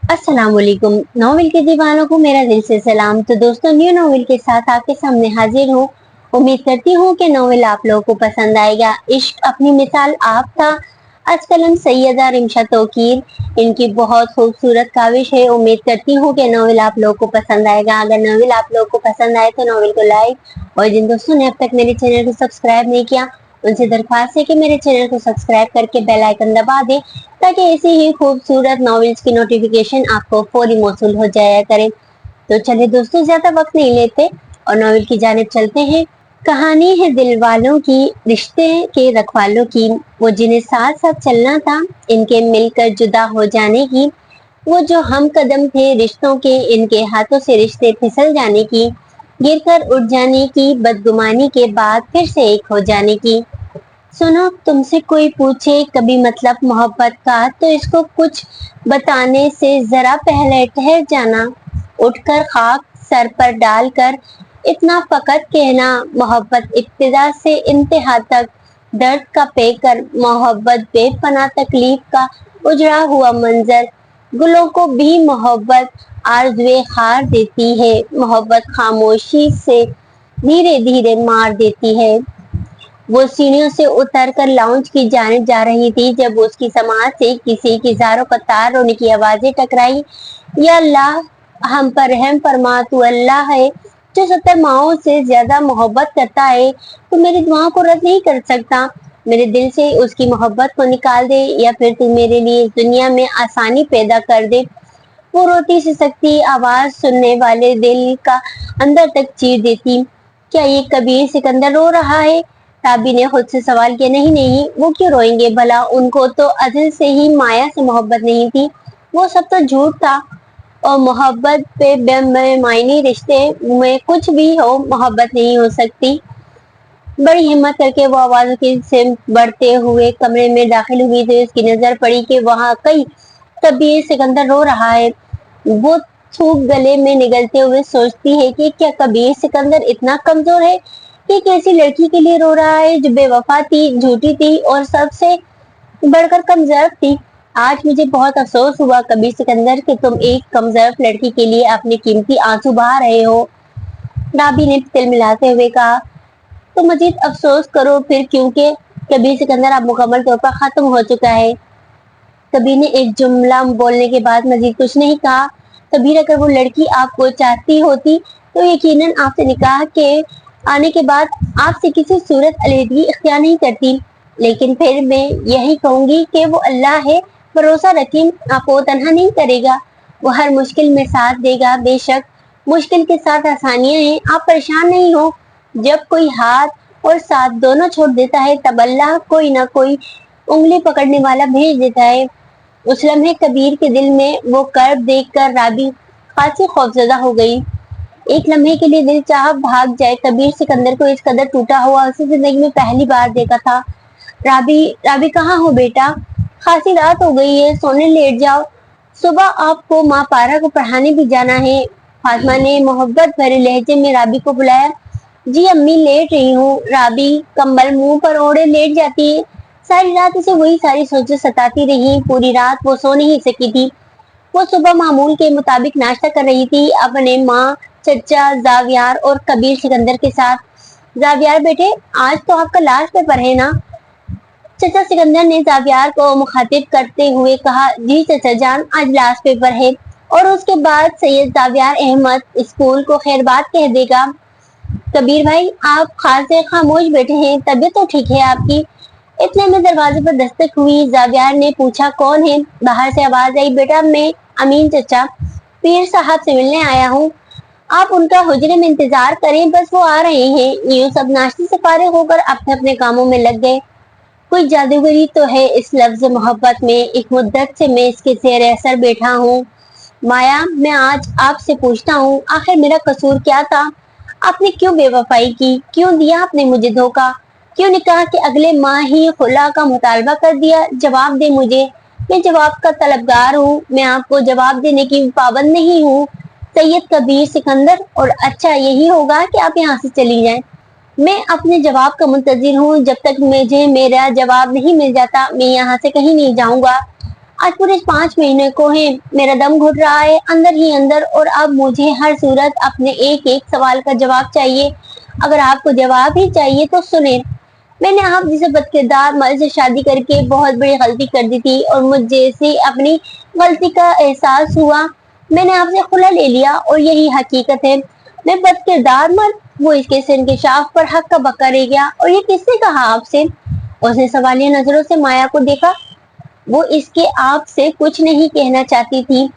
अस्सलाम वालेकुम। नॉवेल के दीवानों को मेरा दिल से सलाम। तो दोस्तों, न्यू नॉवेल के साथ आपके सामने हाजिर हूँ। उम्मीद करती हूँ कि नॉवेल आप लोगों को पसंद आएगा। इश्क अपनी मिसाल आप था। आज कलम सैयदा रिमशा तौकीर, इनकी बहुत खूबसूरत काविश है। उम्मीद करती हूँ कि नॉवेल आप लोगों को पसंद आएगा। अगर नॉवेल आप लोगों को पसंद आए तो नॉवेल को लाइक, और जिन दोस्तों ने अब तक मेरे चैनल को सब्सक्राइब नहीं किया, उनसे दरख्वास्त है कि मेरे चैनल को सब्सक्राइब करके बेल आइकन दबा दें, ताकि ऐसी ही खूबसूरत नॉवेल्स की नोटिफिकेशन आपको फौरी मौसूल हो जाया करे। तो चलिए दोस्तों, ज्यादा वक्त नहीं लेते और नॉवेल की जानिब चलते हैं। कहानी है दिल वालों की, रिश्ते के रखवालों की, वो जिन्हें साथ साथ चलना था, इनके मिलकर जुदा हो जाने की। वो जो हम कदम थे रिश्तों के, इनके हाथों से रिश्ते फिसल जाने की। गिरकर उठ जाने की, बदगुमानी के बाद फिर से एक हो जाने की। सुनो, तुमसे कोई पूछे कभी मतलब मोहब्बत का, तो इसको कुछ बताने से जरा पहले ठहर जाना। उठकर खाक सर पर डालकर इतना फकत कहना, मोहब्बत इब्तिदा से इंतहा तक दर्द का पेकर, मोहब्बत बेपना तकलीफ का उजड़ा हुआ मंजर। गुलों को भी मोहब्बत आरज़ुए खार देती है, मोहब्बत खामोशी से धीरे धीरे मार देती है। वो सीढ़ियों से उतरकर लाउंज की जानिब जा रही थी, जब उसकी समाज से किसी की ज़ारों का तार रोने की आवाजें टकराई। या अल्लाह, हम पर रहम फरमा, तू अल्लाह है जो 70 माओं से ज्यादा मोहब्बत करता है। तू मेरी दुआओं को रद्द नहीं कर सकता। मेरे दिल से उसकी मोहब्बत को निकाल दे, या फिर तू मेरे लिए इस दुनिया में आसानी पैदा कर दे। वो रोती सी सकती आवाज सुनने वाले दिल का अंदर तक चीर देती। क्या ये कबीर सिकंदर रो रहा है? राबी ने खुद से सवाल किया। नहीं नहीं, वो क्यों रोएंगे भला, उनको तो अज़ल से ही माया से मोहब्बत नहीं थी। वो सब तो झूठ था। और मोहब्बत पे बेमायनी रिश्ते में कुछ भी हो, मोहब्बत नहीं हो सकती। बड़ी हिम्मत करके वो आवाजों की से बढ़ते हुए कमरे में दाखिल हुई, तो उसकी नजर पड़ी कि वहाँ कई कबीर सिकंदर रो रहा है। वो थूक गले में निगलते हुए सोचती है कि क्या कबीर सिकंदर इतना कमजोर है कि एक ऐसी लड़की के लिए रो रहा है जो बेवफा थी, झूठी थी और सबसे बढ़कर कमजोर थी। आज मुझे बहुत अफसोस हुआ कबीर सिकंदर कि तुम एक कमजोर लड़की के लिए अपने कीमती आंसू बहा रहे हो। राबी ने तिल मिलाते हुए कहा। तो मजीद अफसोस करो फिर, क्योंकि कबीर सिकंदर अब मुकम्मल तौर पर खत्म हो चुका है। कबीर ने एक जुमला बोलने के बाद मजीद कुछ नहीं कहा। कबीर, अगर वो लड़की आपको चाहती होती तो यकीनन आपसे निकाह के आने के बाद आपसे किसी सूरत अलहदगी इख्तियार नहीं करती। लेकिन फिर मैं यही कहूंगी कि वो अल्लाह है, भरोसा रखें, आपको तन्हा नहीं करेगा। वो हर मुश्किल में साथ देगा। बेशक मुश्किल के साथ आसानियां हैं, आप परेशान नहीं हो। जब कोई हाथ और साथ दोनों छोड़ देता है, तब अल्लाह कोई ना कोई उंगली पकड़ने वाला भेज देता है। उस लम्हे कबीर के दिल में वो कर्ब देखकर राबी खासी खौफजदा हो गई। एक लम्हे के लिए दिल चाह भाग जाए। कबीर सिकंदर को इस कदर टूटा हुआ उसे जिंदगी में पहली बार देखा था। राबी, राबी कहाँ हो बेटा? खासी रात हो गई है, सोने लेट जाओ। सुबह आपको माँ पारा को पढ़ाने भी जाना है। फातिमा ने मोहब्बत भरे लहजे में राबी को बुलाया। जी अम्मी, लेट रही हूँ। राबी कंबल मुंह पर ओढ़े लेट जाती है। सारी रात उसे वही सारी सोचें सताती रही। पूरी रात वो सो नहीं सकी थी। वो सुबह मामूल के मुताबिक नाश्ता कर रही थी अपने माँ, चचा, जावियार और कबीर सिकंदर के साथ। जावियार बेटे, आज तो आपका लास्ट पेपर है ना? चचा सिकंदर ने जावियार को मुखातिब करते हुए कहा। जी चचा जान, आज लास्ट पेपर है, और उसके बाद सैयद जावियार अहमद स्कूल को खैरबाद कह देगा। कबीर भाई, आप खासे खामोश बैठे हैं, तबीयत तो ठीक है आपकी? इतने में दरवाजे पर दस्तक हुई। जावियार ने पूछा, कौन है? बाहर से आवाज आई, बेटा मैं अमीन चचा पीर साहब से मिलने आया हूँ। आप उनका हुजरे में इंतजार करें, बस वो आ रहे हैं। यूं सब नाश्ते से फारिग होकर अपने अपने कामों में लग गए। कोई जादूगरी तो है इस लफ्ज मोहब्बत में। एक मुद्दत से मैं इसके ज़ेर असर बैठा हूँ। माया, मैं आज आपसे पूछता हूँ, आखिर मेरा कसूर क्या था? आपने क्यों बेवफाई की? क्यों दिया आपने मुझे धोखा? क्यों निकाह के अगले माह ही खुला का मुतालबा कर दिया? जवाब दे मुझे। मैं जवाब का तलबगार हूँ। मैं आपको जवाब देने की पाबंद नहीं हूँ सैयद कबीर सिकंदर, और अच्छा यही होगा कि आप यहाँ से चली जाएं। मैं अपने जवाब का मुंतजिर हूँ। जब तक मुझे मेरा जवाब नहीं मिल जाता, मैं यहाँ से कहीं नहीं जाऊंगा। आज पूरे 5 महीने को है, मेरा दम घुट रहा है अंदर ही अंदर, और अब मुझे हर सूरत अपने एक एक सवाल का जवाब चाहिए। अगर आपको जवाब ही चाहिए तो सुने। मैंने आप जैसे बदकिरदार मर्द से शादी करके बहुत बड़ी गलती कर दी थी, और मुझ जैसे अपनी गलती का एहसास हुआ, मैंने आपसे खुला ले लिया, और यही हकीकत है। मैं बदकिरदार मर्द, वो इसके इंकशाफ पर हक का बक्का रह गया। और ये किसने कहा आपसे? उसने सवालिया नजरों से माया को देखा। वो इसके आप से कुछ नहीं कहना चाहती थी।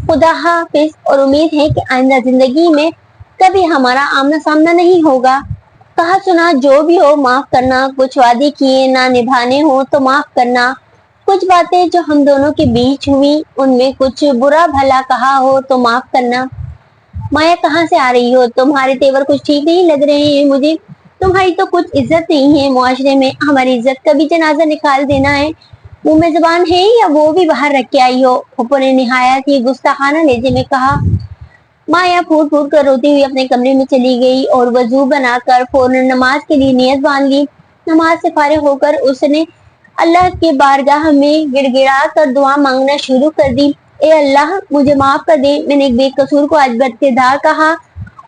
खुदा हाफिज, और उम्मीद है कि आइंदा जिंदगी में कभी हमारा आमना सामना नहीं होगा। कहा सुना जो भी हो माफ करना, कुछ वादे किए ना निभाने हो तो माफ करना, कुछ बातें जो हम दोनों के बीच हुई उनमें कुछ बुरा भला कहा हो तो माफ करना। माया कहाँ से आ रही हो? तुम्हारे तेवर कुछ ठीक नहीं लग रहे हैं मुझे। तुम्हारी तो कुछ इज्जत नहीं है मुआशरे में, हमारी इज्जत का भी जनाजा निकाल देना है। मुंह में जुबान है या वो भी बाहर रख के आई हो? फुप्पो ने निहायत ही गुस्ताखाना लहजे में कहा। माया फूट फूट कर रोती हुई अपने कमरे में चली गई और वजू बनाकर फौरन नमाज के लिए नियत बांध ली। नमाज से फारिग होकर उसने अल्लाह के बारगाह में गिड़गिड़ा कर दुआ मांगना शुरू कर दी। ए अल्लाह, मुझे माफ कर दे, मैंने एक बेकसूर को आज बदकिरदार कहा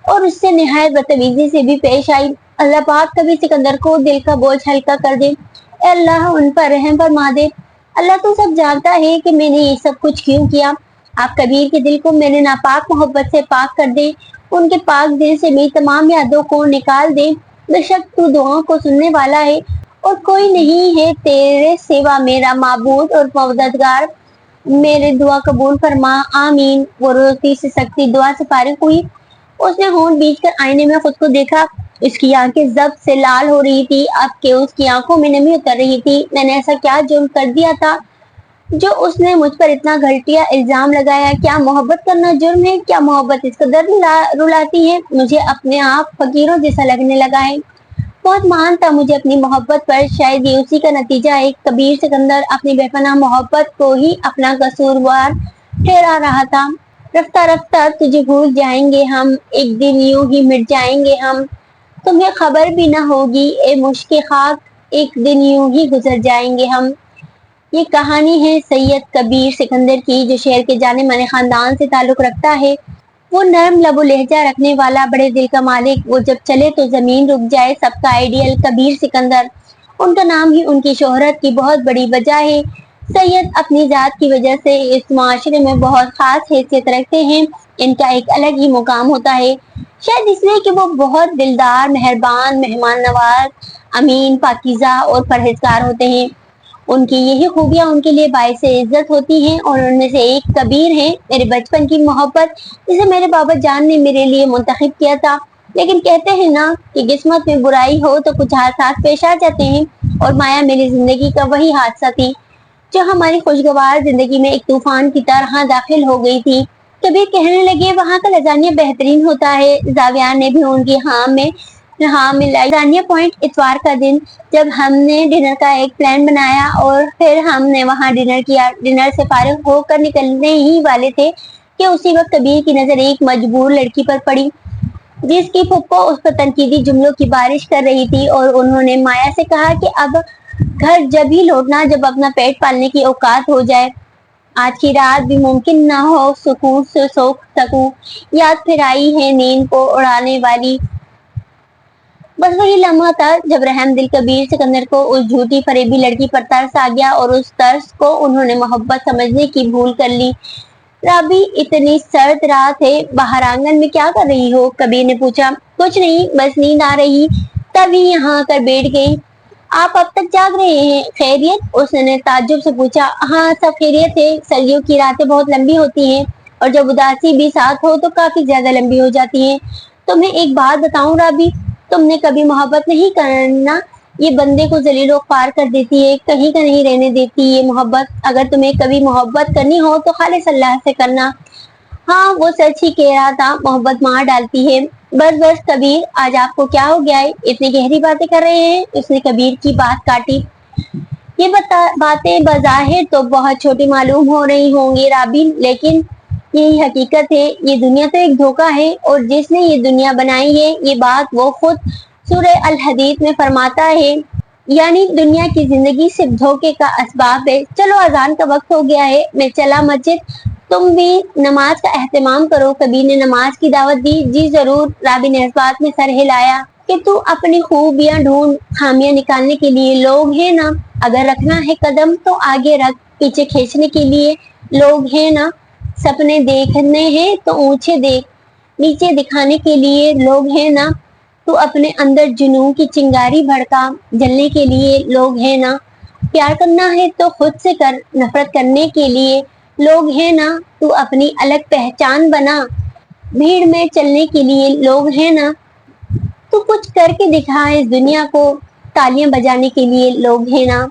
और उससे निहायत बदतमीजी से भी पेश आई। अल्लाह पाक कभी सिकंदर को दिल का बोझ हल्का कर दे। ए अल्लाह, उन पर रहम फरमा दे। अल्लाह तो सब जानता है कि मैंने ये सब कुछ क्यों किया। आप कबीर के दिल को मेरे नापाक मोहब्बत से पाक कर दे, उनके पाक दिल से मेरी तमाम यादों को निकाल दे। बेशक तू दुआओं को सुनने वाला है और कोई नहीं है तेरे सिवा मेरा माबूद और मददगार। मेरे दुआ कबूल फरमा, आमीन। वो रोती से सकती दुआ से फारिग हुई। उसने होंठ बीच कर आईने में खुद को देखा। उसकी आंखें जब्त से लाल हो रही थी, अब के उसकी आंखों में नमी उतर रही थी। मैंने ऐसा क्या जुर्म कर दिया था जो उसने मुझ पर इतना घटिया इल्जाम लगाया? क्या मोहब्बत करना जुर्म है? क्या मोहब्बत इस कदर रुलाती है? मुझे अपने आप फकीरों जैसा लगने लगा है। बहुत मान था मुझे अपनी मोहब्बत पर, शायद ये उसी का नतीजा है। कबीर सिकंदर अपनी बेपनाह मोहब्बत को ही अपना कसूरवार ठहरा रहा था। रफ्ता रफ्ता तुझे भूल जाएंगे हम, एक दिन यूं ही मिट जाएंगे हम, तुम्हें खबर भी न होगी ए मुश्के खाक, एक दिन यूं ही गुजर जाएंगे हम। ये कहानी है सैयद कबीर सिकंदर की, जो शहर के जाने माने खानदान से ताल्लुक रखता है। वो नरम लबो लहजा रखने वाला, बड़े दिल का मालिक, वो जब चले तो जमीन रुक जाए, सबका आइडियल कबीर सिकंदर। उनका नाम ही उनकी शोहरत की बहुत बड़ी वजह है। सैयद अपनी जात की वजह से इस माशरे में बहुत खास हैसियत रखते हैं। इनका एक अलग ही मुकाम होता है, शायद इसलिए कि वो बहुत दिलदार, मेहरबान, मेहमान नवाज, अमीन, पाकीज़ा और परहेजगार होते हैं। उनकी यही खूबियां उनके लिए बाइस इज्जत होती हैं, और उनमें से एक कबीर है, मेरे बचपन की मोहब्बत, जिसे मेरे बाबा जान ने मेरे लिए मुंतखब किया था। लेकिन कहते हैं ना कि किस्मत में बुराई हो तो कुछ हादसा पेश आ जाते हैं, और माया मेरी जिंदगी का वही हादसा थी जो हमारी खुशगवार जिंदगी में एक तूफान की तरह दाखिल हो गई थी। कबीर कहने लगे, वहाँ का लजानिया बेहतरीन होता है। जावियान ने भी उनकी हाँ मिलाई। जानिया पॉइंट इतवार का दिन, जब हमने डिनर का एक प्लान बनाया और फिर हमने वहाँ डिनर किया। डिनर से फारिग होकर निकलने ही वाले थे कि उसी वक्त कबीर की नजर एक मजबूर लड़की पर पड़ी, जिसकी फुप्पो उस पर तनकीदी जुमलों की बारिश कर रही थी। और उन्होंने माया से कहा कि अब घर जब ही लौटना जब अपना पेट पालने की औकात हो जाए। आज की रात भी मुमकिन ना हो सुकून से सो सकूं। याद फिर आई है नींद को उड़ाने वाली। बस वही लम्हा था जब रहम दिल कबीर सिकंदर को उस झूठी फरेबी लड़की पर तरस आ गया, और उस तरस को उन्होंने मोहब्बत समझने की भूल कर ली। राबी, इतनी सर्द रात है, बाहर आंगन में क्या कर रही हो? कबीर ने पूछा। कुछ नहीं, बस नींद आ रही, तभी यहाँ आकर बैठ गई। आप अब तक जाग रहे हैं? खैरियत? उसने ताज्जुब से पूछा। हाँ, सब खैरियत है। सर्दियों की रातें बहुत लंबी होती हैं, और जब उदासी भी साथ हो तो काफी ज्यादा लंबी हो जाती हैं। तुम्हें एक बात बताऊं राबी, तुमने कभी मोहब्बत नहीं करना, ये बंदे को जलीलो ख्वार कर देती है, कहीं का नहीं रहने देती ये मोहब्बत। अगर तुम्हें कभी मोहब्बत करनी हो तो खालिस अल्लाह से करना। हाँ, वो सच ही कह रहा था, मोहब्बत मार डालती है। बस बस कबीर, आज आपको क्या हो गया है? इतनी गहरी बातें कर रहे हैं। उसने कबीर की बात काटी। ये बातें बज़ाहिर तो बहुत छोटी मालूम हो रही होंगी राबी, लेकिन यही हकीकत है। ये दुनिया तो एक धोखा है, और जिसने ये दुनिया बनाई है, ये बात वो खुद सूरह अल हदीद में फरमाता है, यानी दुनिया की जिंदगी सिर्फ धोखे का असबाब है। चलो अजान का वक्त हो गया है, मैं चला मस्जिद, तुम भी नमाज का एहतमाम करो। कबीर ने नमाज की दावत दी। जी जरूर, राबी ने इस बात में सर हिलाया कि तू अपनी खूबियां ढूंढ, खामियां निकालने के लिए लोग हैं ना। अगर रखना है कदम तो आगे रख, पीछे खींचने के लिए लोग हैं ना। सपने देखने हैं तो ऊंचे देख, नीचे दिखाने के लिए लोग हैं ना। तू अपने अंदर जुनून की चिंगारी भड़का, जलने के लिए लोग हैं ना। प्यार करना है तो खुद से कर, नफरत करने के लिए लोग हैं ना। तू अपनी अलग पहचान बना, भीड़ में चलने के लिए लोग हैं ना। तू कुछ करके दिखा इस दुनिया को, तालियां बजाने के लिए लोग हैं ना।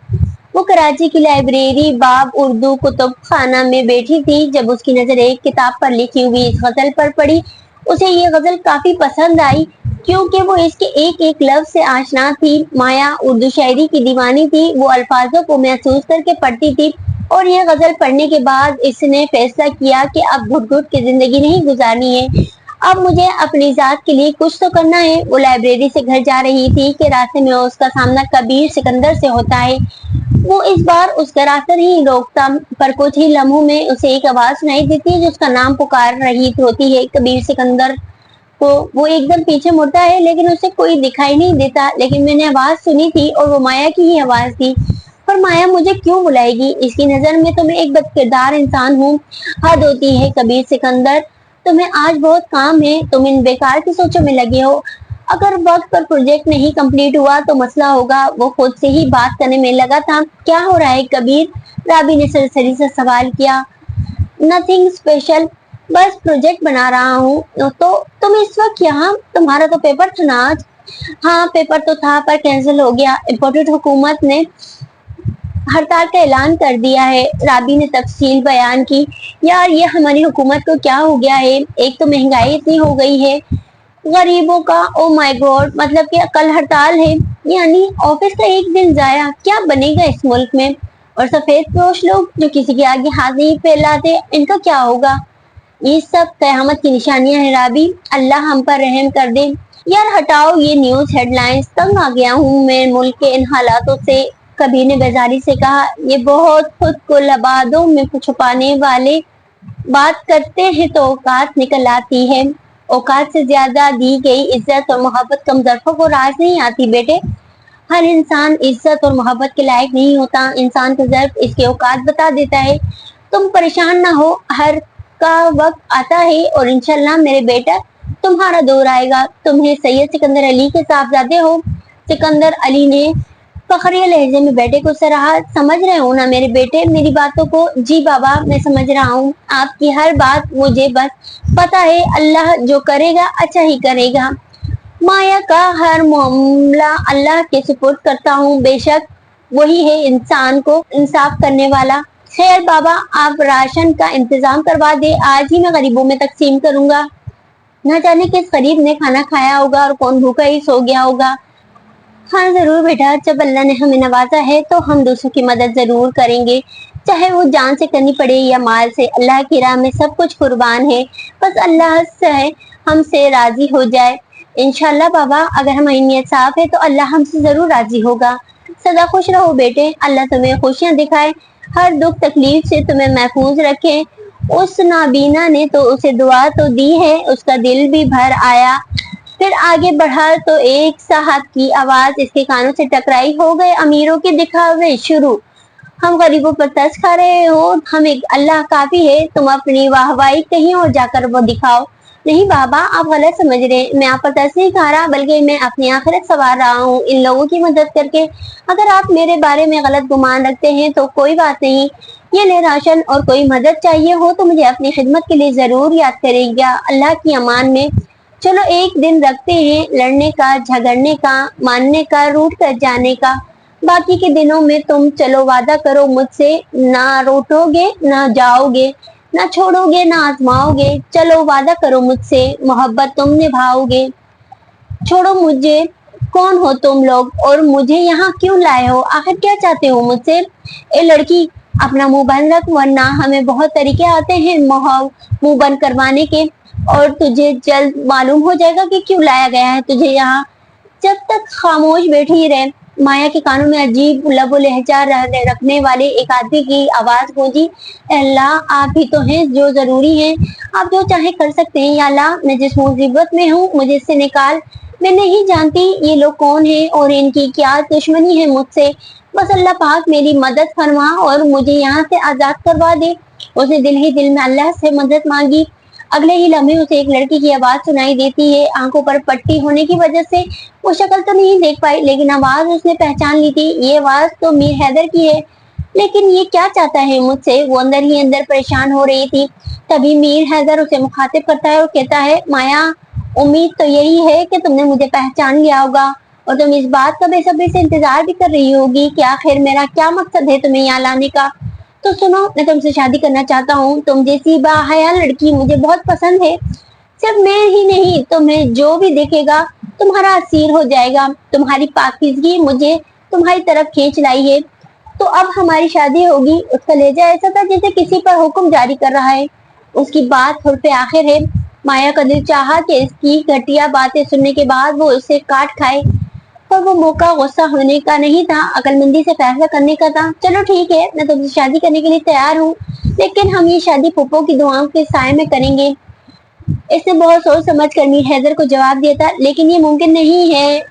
वो कराची की लाइब्रेरी बाब उर्दू कुतुब खाना में बैठी थी जब उसकी नजर एक किताब पर लिखी हुई इस गजल पर पड़ी। उसे ये गजल काफी पसंद आई क्योंकि वो इसके एक एक लफ्ज से आशना थी। माया उर्दू शायरी की दीवानी थी, वो अल्फाजों को महसूस करके पढ़ती थी और यह गजल पढ़ने के बाद इसने फैसला किया कि अब घुट घुट की जिंदगी नहीं गुजारनी है, अब मुझे अपनी जात के लिए कुछ तो करना है। वो लाइब्रेरी से घर जा रही थी कि रास्ते में उसका सामना कबीर सिकंदर से होता है। वो इस बार उसका रास्ता नहीं रोकता, पर कुछ ही लम्हों में उसे एक आवाज सुनाई देती है जो उसका नाम पुकार रही होती है, कबीर सिकंदर को। वो एकदम पीछे मुड़ता है लेकिन उसे कोई दिखाई नहीं देता। लेकिन मैंने आवाज सुनी थी और वो माया की ही आवाज थी। पर माया मुझे क्यों बुलाएगी? इसकी नजर में तो मैं एक बदकिरदार इंसान हूँ। हद होती है कबीर सिकंदर, तुम्हें आज बहुत काम है, तुम इन बेकार की सोचों में लगे हो। अगर वक्त पर प्रोजेक्ट नहीं कंप्लीट हुआ तो मसला होगा। वो खुद से ही बात करने में लगा था। क्या हो रहा है कबीर? राबी ने सरसरी से सवाल किया। नथिंग स्पेशल, बस प्रोजेक्ट बना रहा हूँ। तो तुम इस वक्त यहाँ? तुम्हारा तो पेपर था ना आज। हाँ पेपर तो था पर कैंसिल हो गया, इम्पोर्टेड हुकूमत ने हड़ताल का ऐलान कर दिया है। राबी ने तफसील बयान की। यार ये हमारी हुकूमत को क्या हो गया है? एक तो महंगाई इतनी हो गई है, गरीबों का ओ माय गॉड, मतलब कि कल हड़ताल है, यानी ऑफिस का एक दिन जाया, क्या बनेगा इस मुल्क में? और सफेद पोश लोग जो किसी के आगे हाथ नहीं फैलाते, इनका क्या होगा? ये सब कयामत की निशानियां हैं राबी, अल्लाह हम पर रहम कर दे। यार हटाओ ये न्यूज हेडलाइंस, तंग आ गया हूँ मैं मुल्क के इन हालातों से। कबीर ने बेजारी से कहा। ये बहुत खुद को लबादों में छुपाने वाले बात करते हैं तो औकात निकल आती है। औकात से ज्यादा दी गई इज्जत और मोहब्बत कम ज़रफ़ों को राज नहीं आती बेटे। हर इंसान इज्जत और मोहब्बत के लायक नहीं होता, इंसान को ज़र्फ इसके औकात बता देता है। तुम परेशान ना हो, हर का वक्त आता है और इंशाल्लाह मेरे बेटा तुम्हारा दौर आएगा। तुम्हें सैयद सिकंदर अली के साहबजादे हो। सिकंदर अली ने फखरिया लहजे में बेटे को सराहा। समझ रहे हो ना मेरे बेटे मेरी बातों को? जी बाबा मैं समझ रहा हूँ आपकी हर बात, मुझे बस पता है अल्लाह जो करेगा अच्छा ही करेगा। माया का हर मामला अल्लाह के सुपुर्द करता हूँ, बेशक वही है इंसान को इंसाफ करने वाला। खैर बाबा आप राशन का इंतजाम करवा दे, आज ही मैं गरीबों में तकसीम करूंगा। न जाने किस गरीब ने खाना खाया होगा और कौन भूखा ही सो गया होगा। हाँ जरूर बेटा, जब अल्लाह ने हमें नवाजा है तो हम दूसरों की मदद जरूर करेंगे, चाहे वो जान से करनी पड़े या माल से। अल्लाह की राह में सब कुछ कुर्बान है, बस अल्लाह से हमसे राजी हो जाए। इंशाल्लाह बाबा अगर हमारी नीयत साफ है तो अल्लाह हमसे जरूर राजी होगा। सदा खुश रहो बेटे, अल्लाह तुम्हें खुशियाँ दिखाए, हर दुख तकलीफ से तुम्हें महफूज रखे। उस नाबीना ने तो उसे दुआ तो दी है, उसका दिल भी भर आया। फिर आगे बढ़ा तो एक साहब की आवाज इसके कानों से टकराई। हो गए अमीरों के दिखावे शुरू, हम गरीबों पर तरस खा रहे हो, हम एक अल्लाह काफी है, तुम अपनी वाहवाही कहीं और जाकर वो दिखाओ। नहीं बाबा आप गलत समझ रहे हैं, मैं आप पर तरस नहीं खा रहा बल्कि मैं अपनी आखिरत संवार रहा हूँ इन लोगों की मदद करके। अगर आप मेरे बारे में गलत गुमान रखते हैं तो कोई बात नहीं, ये ले राशन, और कोई मदद चाहिए हो तो मुझे अपनी खिदमत के लिए जरूर याद करेगा। अल्लाह की अमान में। चलो एक दिन रखते हैं लड़ने का, झगड़ने का, मानने का, रूठ कर जाने का। बाकी के दिनों में तुम चलो वादा करो मुझसे, ना रूठोगे ना जाओगे, ना छोड़ोगे ना आजमाओगे। चलो वादा करो मुझसे, मोहब्बत तुम निभाओगे। छोड़ो मुझे, कौन हो तुम लोग और मुझे यहाँ क्यों लाए हो? आखिर क्या चाहते हो मुझसे? ए लड़की अपना मुंह बंद रख, वरना हमें बहुत तरीके आते हैं मुंह बंद करवाने के, और तुझे जल्द मालूम हो जाएगा कि क्यों लाया गया है तुझे यहाँ। जब तक खामोश बैठी रहे माया के कानों में अजीब लब और लहजा रखने वाले एक आदमी की आवाज गूंजी, अल्लाह आप ही तो हैं जो जरूरी हैं, आप जो चाहे कर सकते हैं, या अल्लाह मैं जिस मुसीबत में हूँ मुझे इससे निकाल। मैं नहीं जानती ये लोग कौन हैं और इनकी क्या दुश्मनी है मुझसे, बस अल्लाह पाक मेरी मदद फरमा और मुझे यहाँ से आजाद करवा दे। उसने दिल ही दिल में अल्लाह से मदद मांगी। अगले ही लम्हे उसे एक लड़की की आवाज सुनाई देती है। आंखों पर पट्टी होने की वजह से वो शक्ल तो नहीं देख पाई, लेकिन आवाज उसने पहचान ली थी। ये आवाज तो मीर हैदर की है, लेकिन ये क्या चाहता है मुझसे? वो अंदर ही अंदर परेशान हो रही थी। तभी मीर हैदर उसे मुखातिब करता है और कहता है, माया उम्मीद तो यही है कि तुमने मुझे पहचान लिया होगा और तुम इस बात का बेसब्री से इंतजार भी कर रही होगी कि आखिर मेरा क्या मकसद है तुम्हें यहाँ लाने का। तो सुनो, मैं तुमसे शादी करना चाहता हूँ। तुम जैसी बाहया लड़की मुझे बहुत पसंद है। सिर्फ मैं ही नहीं, तुम्हें जो भी देखेगा तुम्हारा असीर हो जाएगा। तुम्हारी पाकीज़गी मुझे तुम्हारी तरफ खींच लाई है, तो अब हमारी शादी होगी। उसका लहजा ऐसा था जैसे किसी पर हुक्म जारी कर रहा है। उसकी बात हुर्फ़े आखिर है। माया का दिल चाहा कि इसकी घटिया बातें सुनने के बाद वो उसे काट खाए, पर वो मौका गुस्सा होने का नहीं था, अक्लमंदी से फैसला करने का था। चलो ठीक है, मैं तुमसे शादी करने के लिए तैयार हूँ, लेकिन हम ये शादी फूफो की दुआओं के साए में करेंगे। इसने बहुत सोच समझ कर मीर हैदर को जवाब दिया था, लेकिन ये मुमकिन नहीं है।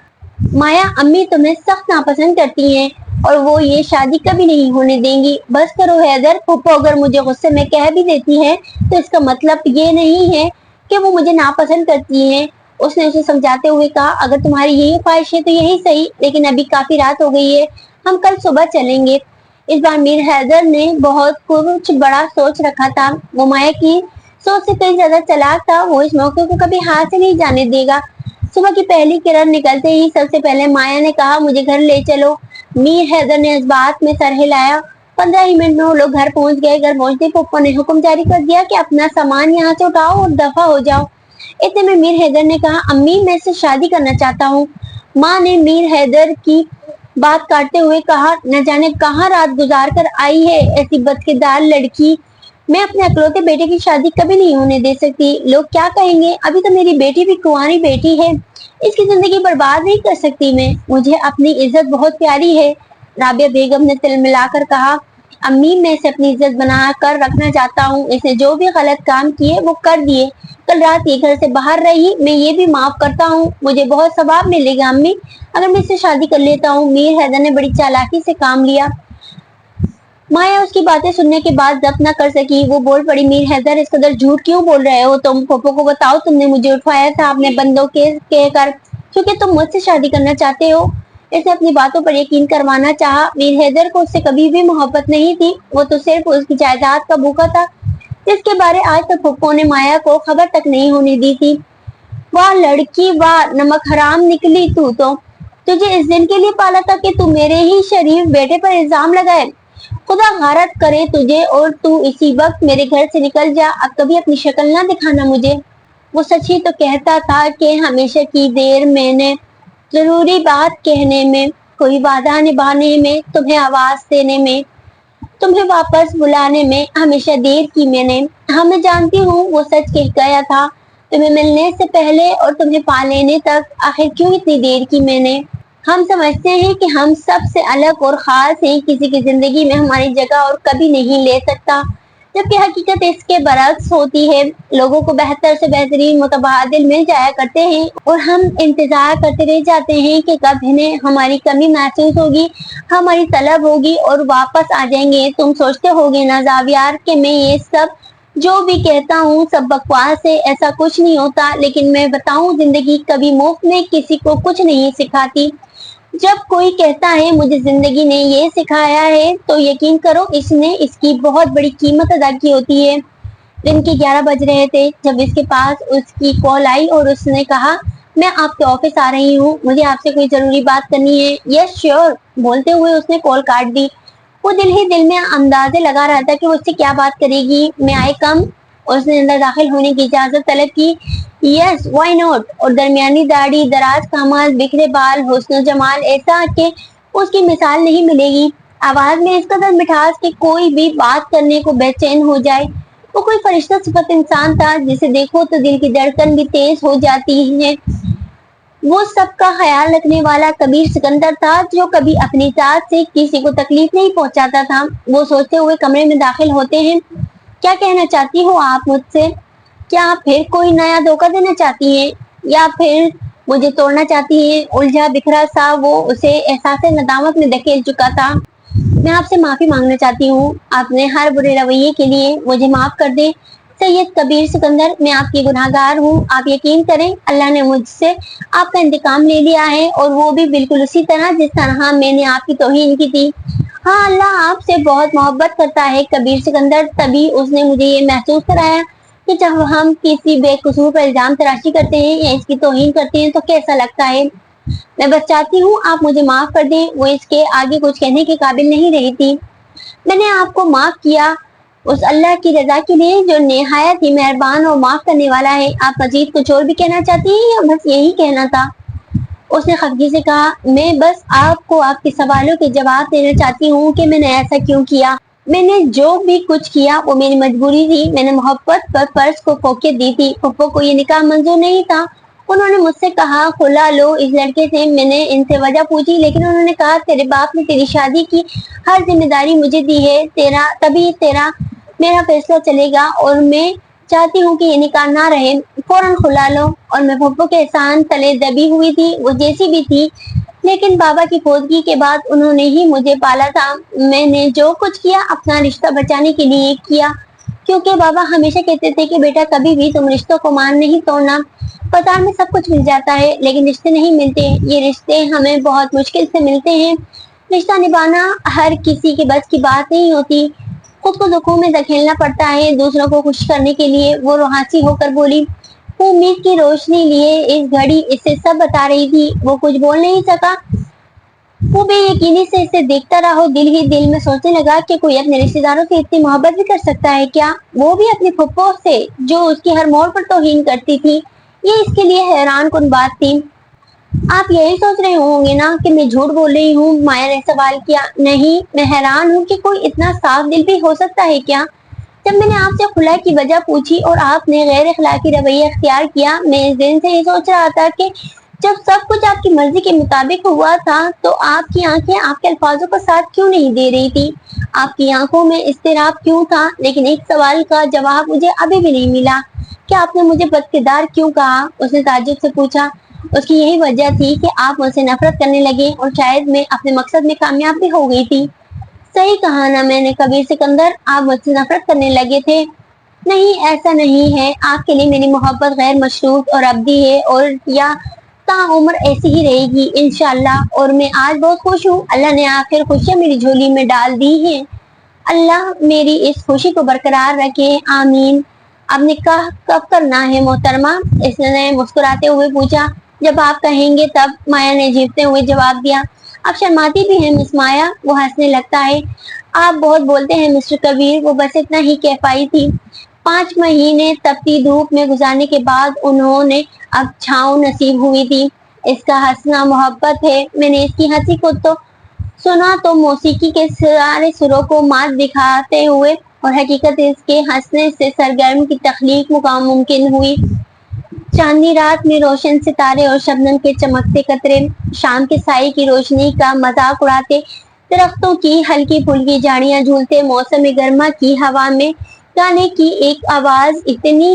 माया अम्मी तुम्हें सख्त नापसंद करती हैं और वो ये शादी कभी नहीं होने देंगी। बस करो हैदर, फूफो अगर मुझे गुस्से में कह भी देती है तो इसका मतलब ये नहीं है कि वो मुझे नापसंद करती हैं। उसने उसे समझाते हुए कहा, अगर तुम्हारी यही ख्वाहिश है तो यही सही, लेकिन अभी काफी रात हो गई है, हम कल सुबह चलेंगे। इस बार मीर हैदर ने बहुत कुछ बड़ा सोच रखा था। वो माया की सोच से कई ज्यादा चालाक था। वो इस मौके को कभी हाथ से नहीं जाने देगा। सुबह की पहली किरण निकलते ही सबसे पहले माया ने कहा, मुझे घर ले चलो। मीर हैदर ने इस बात में सर हिलाया। 15 ही मिनट में वो लोग घर पहुंच गए। घर पहुंचते पप्पा ने हुक्म जारी कर दिया कि अपना सामान यहाँ से उठाओ और दफा हो जाओ। इतने में मीर हैदर ने कहा, अम्मी मैं इससे शादी करना चाहता हूँ। माँ ने मीर हैदर की बात काटते हुए कहा, न जाने कहाँ रात गुजार कर आई है ऐसी बदकिरदार लड़की। मैं अपने अकलौते बेटे की शादी कभी नहीं होने दे सकती। लोग क्या कहेंगे? अभी तो मेरी बेटी भी कुंवारी बेटी है, इसकी जिंदगी बर्बाद नहीं कर सकती मैं। मुझे अपनी इज्जत बहुत प्यारी है। राबिया बेगम ने तिल मिलाकर कहा, अम्मी मैं इसे अपनी इज्जत बना कर रखना चाहता हूँ। इसने जो भी गलत काम किए वो कर दिए। कल रात ये घर से बाहर रही, मैं ये भी माफ करता हूँ। मुझे बहुत सवाब मिलेगा अम्मी अगर मैं इससे शादी कर लेता हूँ। मीर हैदर ने बड़ी चालाकी से काम लिया। माया उसकी बातें सुनने के बाद जब्त न कर सकी। वो बोल पड़ी, मीर हैदर इस कदर झूठ क्यों बोल रहे हो तुम? पप्पो को बताओ तुमने मुझे उठवाया था अपने बंदों के कहकर, क्योंकि तुम मुझसे शादी करना चाहते हो। इसने अपनी बातों पर यकीन करवाना चाहा। मीर हैदर को उससे कभी भी मोहब्बत नहीं थी, वो तो सिर्फ उसकी जायदाद का भूखा था, जिसके बारे आज तक पप्पो ने माया को खबर तक नहीं होने दी थी। वाह लड़की वाह, नमक हराम निकली तू तो। तुझे इस दिन के लिए पाला था कि तू मेरे ही शरीफ बेटे पर इल्जाम लगाए। खुदा गारत करे तुझे और तू इसी वक्त मेरे घर से निकल जा। अब कभी अपनी शक्ल ना दिखाना मुझे। वो सच ही तो कहता था कि हमेशा की देर मैंने, जरूरी बात कहने में, कोई वादा निभाने में, तुम्हें आवाज देने में, तुम्हें वापस बुलाने में हमेशा देर की मैंने। हाँ मैं जानती हूँ वो सच कह गया था। तुम्हें मिलने से पहले और तुम्हें पा लेने तक आखिर क्यों इतनी देर की मैंने। हम समझते हैं कि हम सबसे अलग और खास हैं, किसी की जिंदगी में हमारी जगह और कभी नहीं ले सकता, जबकि हकीकत इसके बरक्स होती है। लोगों को बेहतर से बेहतरीन मुतबादिल मिल जाया करते हैं और हम इंतजार करते रह जाते हैं कि कब इन्हें हमारी कमी महसूस होगी, हमारी तलब होगी और वापस आ जाएंगे। तुम सोचते होगे ना जावियार कि मैं ये सब जो भी कहता हूँ सब बकवास है, ऐसा कुछ नहीं होता। लेकिन मैं बताऊँ, जिंदगी कभी मुफ्त में किसी को कुछ नहीं सिखाती। जब कोई कहता है मुझे जिंदगी ने ये सिखाया है, तो यकीन करो इसने इसकी बहुत बड़ी कीमत अदा की होती है। दिन के 11 बज रहे थे जब इसके पास उसकी कॉल आई और उसने कहा, मैं आपके ऑफिस आ रही हूँ, मुझे आपसे कोई जरूरी बात करनी है। यस श्योर बोलते हुए उसने कॉल काट दी। वो दिल ही दिल में अंदाजे लगा रहा था कि वो उससे क्या बात करेगी। मैं आई कम? उसने अंदर दाखिल होने की इजाजत तलब की। Yes why not. और दरमियानी दाढ़ी, दराज कमाल, बिखरे बाल, हुस्न जमाल ऐसा कि उसकी मिसाल नहीं मिलेगी। आवाज में इस कदर मिठास कि कोई भी बात करने को बेचैन हो जाए। वो कोई फरिश्ता सिफत इंसान था जिसे देखो तो दिल की धड़कन भी तेज हो जाती है। وہ سب کا خیال رکھنے والا کبیر سکندر تھا جو کبھی اپنی ذات سے کسی کو تکلیف نہیں پہنچاتا تھا۔ وہ سوچتے ہوئے کمرے میں داخل ہوتے ہیں، کیا کہنا چاہتی ہو آپ مجھ سے؟ کیا پھر کوئی نیا دھوکہ دینا چاہتی ہیں یا پھر مجھے توڑنا چاہتی ہیں؟ الجھا بکھرا سا وہ اسے احساس ندامت میں دھکیل چکا تھا۔ میں آپ سے معافی مانگنا چاہتی ہوں، اپنے ہر برے رویے کے لیے مجھے معاف کر دیں سید کبیر سکندر، میں آپ کی گناہ گار ہوں۔ آپ یقین کریں اللہ نے مجھ سے آپ کا انتقام لے لیا ہے، اور وہ بھی بالکل اسی طرح جس طرح میں نے آپ کی توہین کی تھی۔ ہاں اللہ آپ سے بہت محبت کرتا ہے کبیر سکندر، تبھی اس نے مجھے یہ محسوس کرایا کہ جب ہم کسی بے قصور پر الزام تراشی کرتے ہیں یا اس کی توہین کرتے ہیں تو کیسا لگتا ہے۔ میں بس چاہتی ہوں آپ مجھے معاف کر دیں۔ وہ اس کے آگے کچھ کہنے کے قابل نہیں رہی تھی۔ میں نے آپ کو معاف کیا اس اللہ کی رضا کے لیے جو نہایت ہی مہربان اور معاف کرنے والا ہے۔ آپ مزید کچھ اور بھی کہنا چاہتی ہیں یا بس یہی کہنا تھا؟ اس نے خفگی سے کہا، میں بس آپ کو آپ کے سوالوں کے جواب دینا چاہتی ہوں کہ میں نے ایسا کیوں کیا۔ میں نے جو بھی کچھ کیا وہ میری مجبوری تھی۔ میں نے محبت پر فرض کو فوقیت دی تھی۔ پھپھو کو یہ نکاح منظور نہیں تھا۔ انہوں نے مجھ سے کہا کھلا لو اس لڑکے سے۔ میں نے ان سے وجہ پوچھی لیکن انہوں نے کہا تیرے باپ نے تیری شادی کی ہر ذمہ داری مجھے دی ہے، تبھی تیرا میرا فیصلہ چلے گا، اور میں چاہتی ہوں کہ یہ نکاح نہ رہے، فوراً کھلا لو۔ اور میں پھپھو کے احسان تلے دبی ہوئی تھی، وہ جیسی بھی تھی، لیکن بابا کی فوتگی کے بعد انہوں نے ہی مجھے پالا تھا۔ میں نے جو کچھ کیا اپنا رشتہ بچانے کے لیے کیا، کیونکہ بابا ہمیشہ کہتے تھے کہ بیٹا کبھی بھی تم رشتوں کو مان نہیں توڑنا۔ بازار میں سب کچھ مل جاتا ہے لیکن رشتے نہیں ملتے، یہ رشتے ہمیں بہت مشکل سے ملتے ہیں۔ رشتہ نبھانا ہر کسی کے بس کی بات نہیں ہوتی، خود کو دکھوں میں دھکیلنا پڑتا ہے دوسروں کو خوش کرنے کے لیے۔ وہ روحانسی ہو کر بولی، وہ امید کی روشنی لیے اس گھڑی اسے سب بتا رہی تھی۔ وہ کچھ بول نہیں سکا، وہ بے یقینی سے اسے دیکھتا رہا، دل ہی دل میں سوچنے لگا کہ کوئی اپنے رشتے داروں سے اتنی محبت بھی کر سکتا ہے کیا، وہ بھی اپنی پھپھو سے جو اس کی ہر موڑ پر توہین کرتی تھی۔ یہ اس کے لیے حیران کن بات تھی۔ آپ یہی سوچ رہے ہوں گے نا کہ میں جھوٹ بول رہی ہوں؟ مایا نے سوال کیا۔ نہیں، میں حیران ہوں کہ کوئی اتنا صاف دل بھی ہو سکتا ہے کیا؟ جب میں نے آپ سے خلا کی وجہ پوچھی اور آپ نے غیر اخلاقی رویہ اختیار کیا، میں اس دن سے یہ سوچ رہا تھا کہ جب سب کچھ آپ کی مرضی کے مطابق ہوا تھا تو آپ کی آنکھیں آپ کے الفاظوں کا ساتھ کیوں نہیں دے رہی تھی؟ آپ کی آنکھوں میں اضطراب کیوں تھا؟ لیکن ایک سوال کا جواب مجھے ابھی بھی نہیں ملا کہ آپ نے مجھے بدکردار کیوں کہا؟ اس نے تعجب سے پوچھا۔ اس کی یہی وجہ تھی کہ آپ مجھ سے نفرت کرنے لگے اور شاید میں اپنے مقصد میں کامیاب بھی ہو گئی تھی۔ صحیح کہا نا میں نے کبیر سکندر، آپ مجھ سے نفرت کرنے لگے تھے؟ نہیں ایسا نہیں ہے، آپ کے لیے میری محبت غیر مشروط اور ابدی ہے اور یا عمر ایسی ہی رہے گی انشاءاللہ، اور میں آج بہت خوش ہوں۔ اللہ نے آخر خوشیاں میری جھولی میں ڈال دی ہیں، اللہ میری اس خوشی کو برقرار رکھے، آمین۔ اب نکاح کب کرنا ہے محترمہ؟ اس نے مسکراتے ہوئے پوچھا۔ جب آپ کہیں گے تب، مایا نے جھیپتے ہوئے جواب دیا۔ آپ شرماتی بھی ہیں مس مایا؟ وہ ہنسنے لگتا ہے۔ آپ بہت بولتے ہیں مسٹر کبیر، وہ بس اتنا ہی کہہ پائی تھی۔ 5 مہینے تپتی دھوپ میں گزارنے کے بعد انہوں نے اب چھاؤں نصیب ہوئی تھی۔ اس کا ہنسنا محبت ہے، میں نے اس کی ہنسی کو تو سنا تو موسیقی کے سارے سروں کو مات دکھاتے ہوئے، اور حقیقت اس کے ہنسنے سے سرگرم کی تخلیق ممکن ہوئی۔ چاندنی رات میں روشن ستارے اور شبنم کے چمکتے قطرے شام کے سائے کی روشنی کا مذاق اڑاتے، درختوں کی ہلکی پھلکی جھاڑیاں جھولتے، موسم گرما کی ہوا میں گانے کی ایک آواز اتنی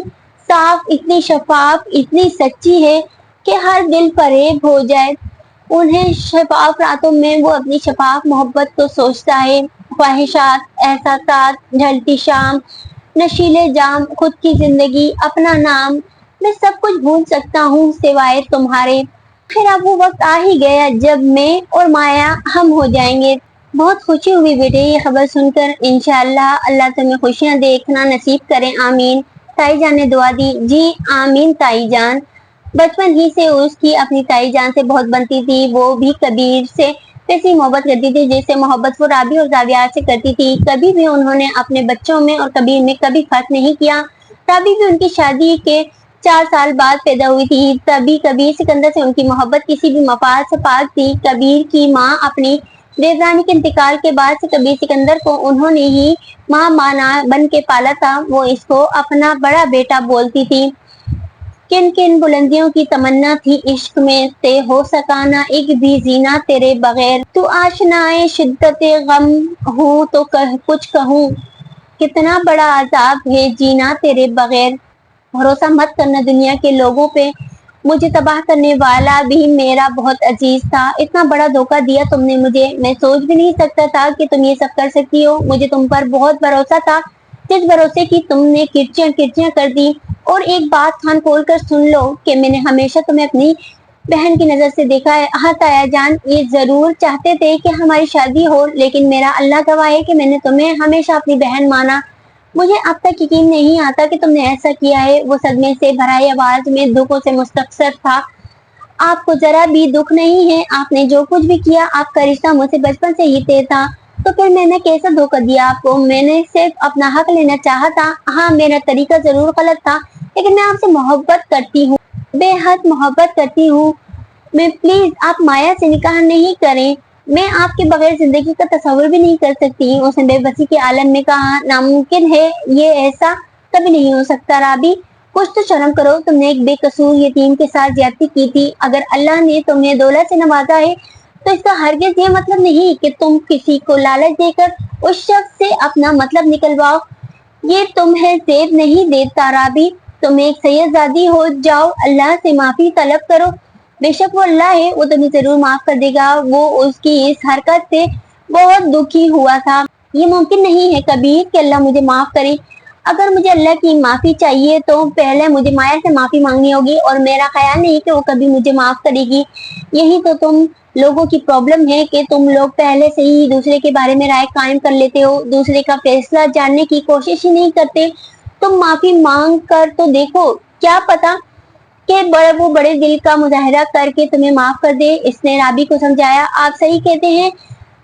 صاف، اتنی شفاف، اتنی سچی ہے کہ ہر دل فریب ہو جائے۔ انہیں شفاف راتوں میں وہ اپنی شفاف محبت کو سوچتا ہے، خواہشات، احساسات، ڈھلتی شام، نشیلے جام، خود کی زندگی، اپنا نام، میں سب کچھ بھول سکتا ہوں سوائے تمہارے۔ پھر اب وہ وقت آ ہی گیا جب میں اور مایا ہم ہو جائیں گے۔ بہت خوشی ہوئی بیٹے یہ خبر سن کر، انشاءاللہ اللہ تمہیں خوشیاں دیکھنا نصیب کرے، آمین۔ تائی جان نے دعا دی۔ جی آمین تائی جان۔ بچپن ہی سے اس کی اپنی تائی جان سے بہت بنتی تھی، وہ بھی کبیر سے ویسی محبت کرتی تھی جیسے محبت وہ رابی اور زاویار سے کرتی تھی۔ کبھی بھی انہوں نے اپنے بچوں میں اور کبیر میں کبھی فرق نہیں کیا۔ رابی بھی ان کی شادی کے 4 سال بعد پیدا ہوئی تھی، تبھی کبیر سکندر سے ان کی محبت کسی بھی مفاد سے پاک تھی۔ کبیر کی ماں اپنی دیورانی کے انتقال کے بعد سے کبیر سکندر کو انہوں نے ہی ماں بن کے پالا تھا، وہ اس کو اپنا بڑا بیٹا بولتی تھی۔ किन किन बुलंदियों की तमन्ना थी इश्क में, ते हो सका ना एक भी जीना तेरे बगैर। तू आशनाए शिद्दत गम हूँ तो कुछ कहूँ, कितना बड़ा अजाब है जीना तेरे बगैर। भरोसा मत करना दुनिया के लोगों पे, मुझे तबाह करने वाला भी मेरा बहुत अजीज था। इतना बड़ा धोखा दिया तुमने मुझे, मैं सोच भी नहीं सकता था कि तुम ये सब कर सकती हो। मुझे तुम पर बहुत भरोसा था, जिस भरोसे की तुमने किरचियां किरचियां कर दी। और एक बात कान खोल कर सुन लो कि मैंने हमेशा तुम्हें अपनी बहन की नजर से देखा है। हाँ ताया जान, ये जरूर चाहते थे कि हमारी शादी हो, लेकिन मेरा अल्लाह गवाह है कि मैंने तुम्हें हमेशा अपनी बहन माना। मुझे अब तक यकीन नहीं आता कि तुमने ऐसा किया है। वो सदमे से भराई आवाज में दुखों से मुस्तकसर था। आपको जरा भी दुख नहीं है? आपने जो कुछ भी किया, आपका रिश्ता मुझसे बचपन से ही तय था। तो फिर मैंने कैसा धोखा दिया आपको? मैंने सिर्फ अपना हक लेना चाहा था। हाँ, मेरा तरीका जरूर गलत था, लेकिन मैं आपसे मोहब्बत करती हूँ, बेहद मोहब्बत करती हूँ। मैं प्लीज आप माया से निकाह नहीं करें। मैं आपके बगैर जिंदगी का तस्वीर भी नहीं कर सकती। उसने बेबसी के आलम में कहा, नामुमकिन है, ये ऐसा कभी नहीं हो सकता। राबी, कुछ तो शर्म करो। तुमने एक बेकसूर यतीम के साथ ज्यादती की थी। अगर अल्लाह ने तुम्हें दौलत से नवाजा है तो इसका हरगिज ये मतलब नहीं कि तुम किसी को लालच देकर उस शख्स से अपना मतलब निकलवाओ। ये तुम्हें जेब नहीं देता राबी। तुम एक सैयदजादी हो, जाओ अल्लाह से माफी तलब करो। बेशक वो अल्लाह है, वो तुम्हें जरूर माफ कर देगा। वो उसकी इस हरकत से बहुत दुखी हुआ था। ये मुमकिन नहीं है कबीर कि अल्लाह मुझे माफ करे। अगर मुझे अल्लाह की माफी चाहिए तो पहले मुझे माया से माफी मांगनी होगी, और मेरा ख्याल नहीं कि वो कभी मुझे माफ करेगी। यही तो तुम लोगों की प्रॉब्लम है कि तुम लोग पहले से ही दूसरे के बारे में राय कायम कर लेते हो, दूसरे का फैसला जानने की कोशिश ही नहीं करते। तुम माफी मांग कर तो देखो, क्या पता कि वो बड़े दिल का मुजाहिरा करके तुम्हें माफ कर दे। इसने राबी को समझाया। आप सही कहते हैं,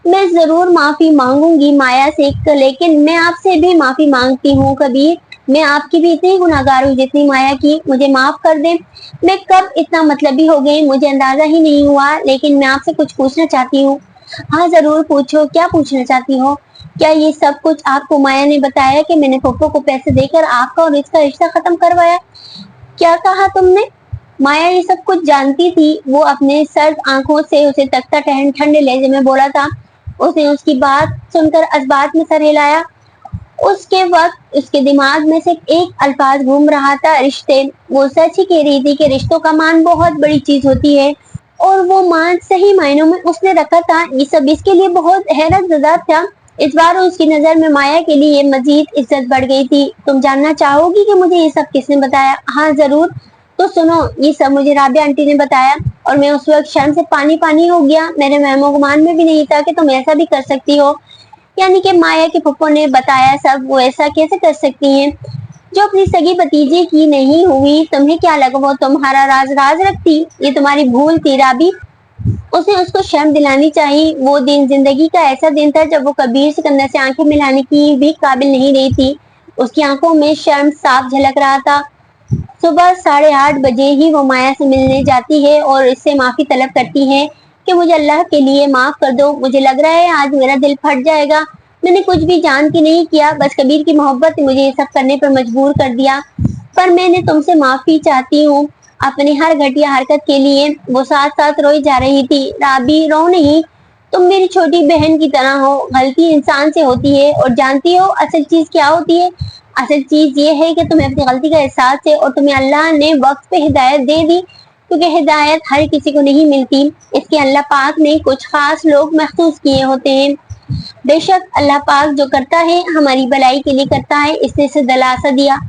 मैं जरूर माफी मांगूंगी माया से, लेकिन मैं आपसे भी माफी मांगती हूँ कबीर। मैं आपकी भी इतनी गुनाहगार हूँ जितनी माया की, मुझे माफ कर दे। मैं कब इतना मतलबी हो गई मुझे अंदाजा ही नहीं हुआ। लेकिन मैं आपसे कुछ पूछना चाहती हूँ। हाँ जरूर पूछो, क्या पूछना चाहती हो? क्या ये सब कुछ आपको माया ने बताया कि मैंने पप्पू को पैसे देकर आपका और इसका रिश्ता खत्म करवाया? क्या कहा तुमने? माया ये सब कुछ जानती थी। वो अपने सर्द आंखों से उसे तकता ठंडे लहजे में बोला था। उसने उसकी बात सुनकर असबात में सर हिलाया। उसके वक्त उसके दिमाग में सिर्फ एक अल्फाज घूम रहा था, रिश्ते। वो सच ही कह रही थी कि रिश्तों का मान बहुत बड़ी चीज होती है, और वो मान सही मायनों में उसने रखा था। ये सब इसके लिए बहुत हैरत ज़दा था। इस बार उसकी नजर में माया के लिए मजीद इज्जत बढ़ गई थी। तुम जानना चाहोगी कि मुझे ये सब किसने बताया? हाँ जरूर। तो सुनो, ये सब मुझे राबिया आंटी ने बताया, और मैं उस वक्त शर्म से पानी पानी हो गया। मेरे महमो गुमान में भी नहीं था कि तुम ऐसा भी कर सकती हो। यानी कि माया के पप्पू ने बताया सब, वो ऐसा कैसे कर सकती हैं जो अपनी सगी भतीजे की नहीं हुई? तुम्हें क्या लगा वो तुम्हारा राज राज रखती? ये तुम्हारी भूल थी राबी। उसे उसको शर्म दिलानी चाहिए। वो दिन जिंदगी का ऐसा दिन था जब वो कबीर सिकंदर से आंखें मिलाने की भी काबिल नहीं रही थी। उसकी आंखों में शर्म साफ झलक रहा था। सुबह 8:30 बजे ही वो माया से मिलने जाती है और इससे माफी तलब करती है कि मुझे अल्लाह के लिए माफ कर दो। मुझे लग रहा है आज मेरा दिल फट जाएगा। मैंने कुछ भी जान के नहीं किया, बस कबीर की मोहब्बत ने मुझे ये सब करने पर मजबूर कर दिया। पर मैंने तुमसे माफी चाहती हूँ अपनी हर घटिया हरकत के लिए। वो साथ साथ रोई जा रही थी। राबी, रो नहीं, तुम मेरी छोटी बहन की तरह हो। गलती इंसान से होती है, और जानती हो असल चीज क्या होती है? असल चीज ये है कि तुम्हें अपनी गलती का एहसास है, और तुम्हें अल्लाह ने वक्त पे हिदायत दे दी, क्योंकि हिदायत हर किसी को नहीं मिलती। इसके अल्लाह पाक ने कुछ खास लोग महसूस किए होते हैं। बेशक अल्लाह पाक जो करता है हमारी भलाई के लिए करता है। इसने इसे दिलासा दिया।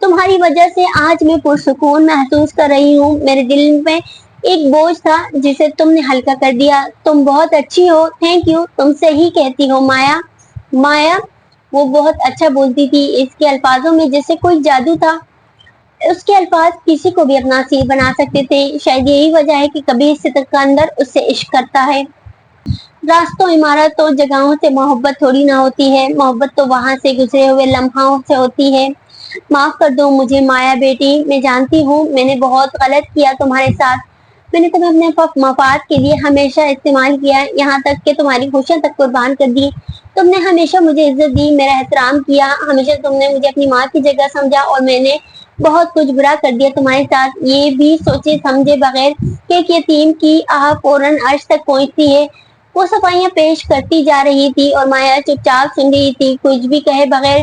तुम्हारी वजह से आज मैं पुरसुकून महसूस कर रही हूँ। मेरे दिल में एक बोझ था जिसे तुमने हल्का कर दिया। तुम बहुत अच्छी हो। Thank you. तुम सही कहती हो माया। माया, वो बहुत अच्छा बोलती थी। इसके अल्फाजों में जैसे कोई जादू था। उसके अल्फाज किसी को भी अपना असीर बना सकते थे। शायद यही वजह है कि कबीर सिकंदर उससे इश्क करता है। रास्तों, इमारतों, जगहों से मोहब्बत थोड़ी ना होती है। मोहब्बत तो वहां से गुजरे हुए लम्हाओं से होती है। माफ कर दो मुझे माया बेटी। मैं जानती हूँ मैंने बहुत गलत किया तुम्हारे साथ। मैंने तुम्हें अपने मफाद के लिए हमेशा इस्तेमाल किया, यहाँ तक कि तुम्हारी खुशियां तक कुर्बान कर दी। तुमने हमेशा मुझे इज्जत दी, मेरा एहतराम किया। हमेशा तुमने मुझे अपनी माँ की जगह समझा, और मैंने بہت کچھ برا کر دیا تمہارے ساتھ، یہ بھی سوچے سمجھے بغیر کہ ایک یتیم کی آہ فوراً عرش تک پہنچتی ہے۔ وہ صفائیاں پیش کرتی جا رہی تھی اور مایا چپ چاپ سن رہی تھی، کچھ بھی کہے بغیر۔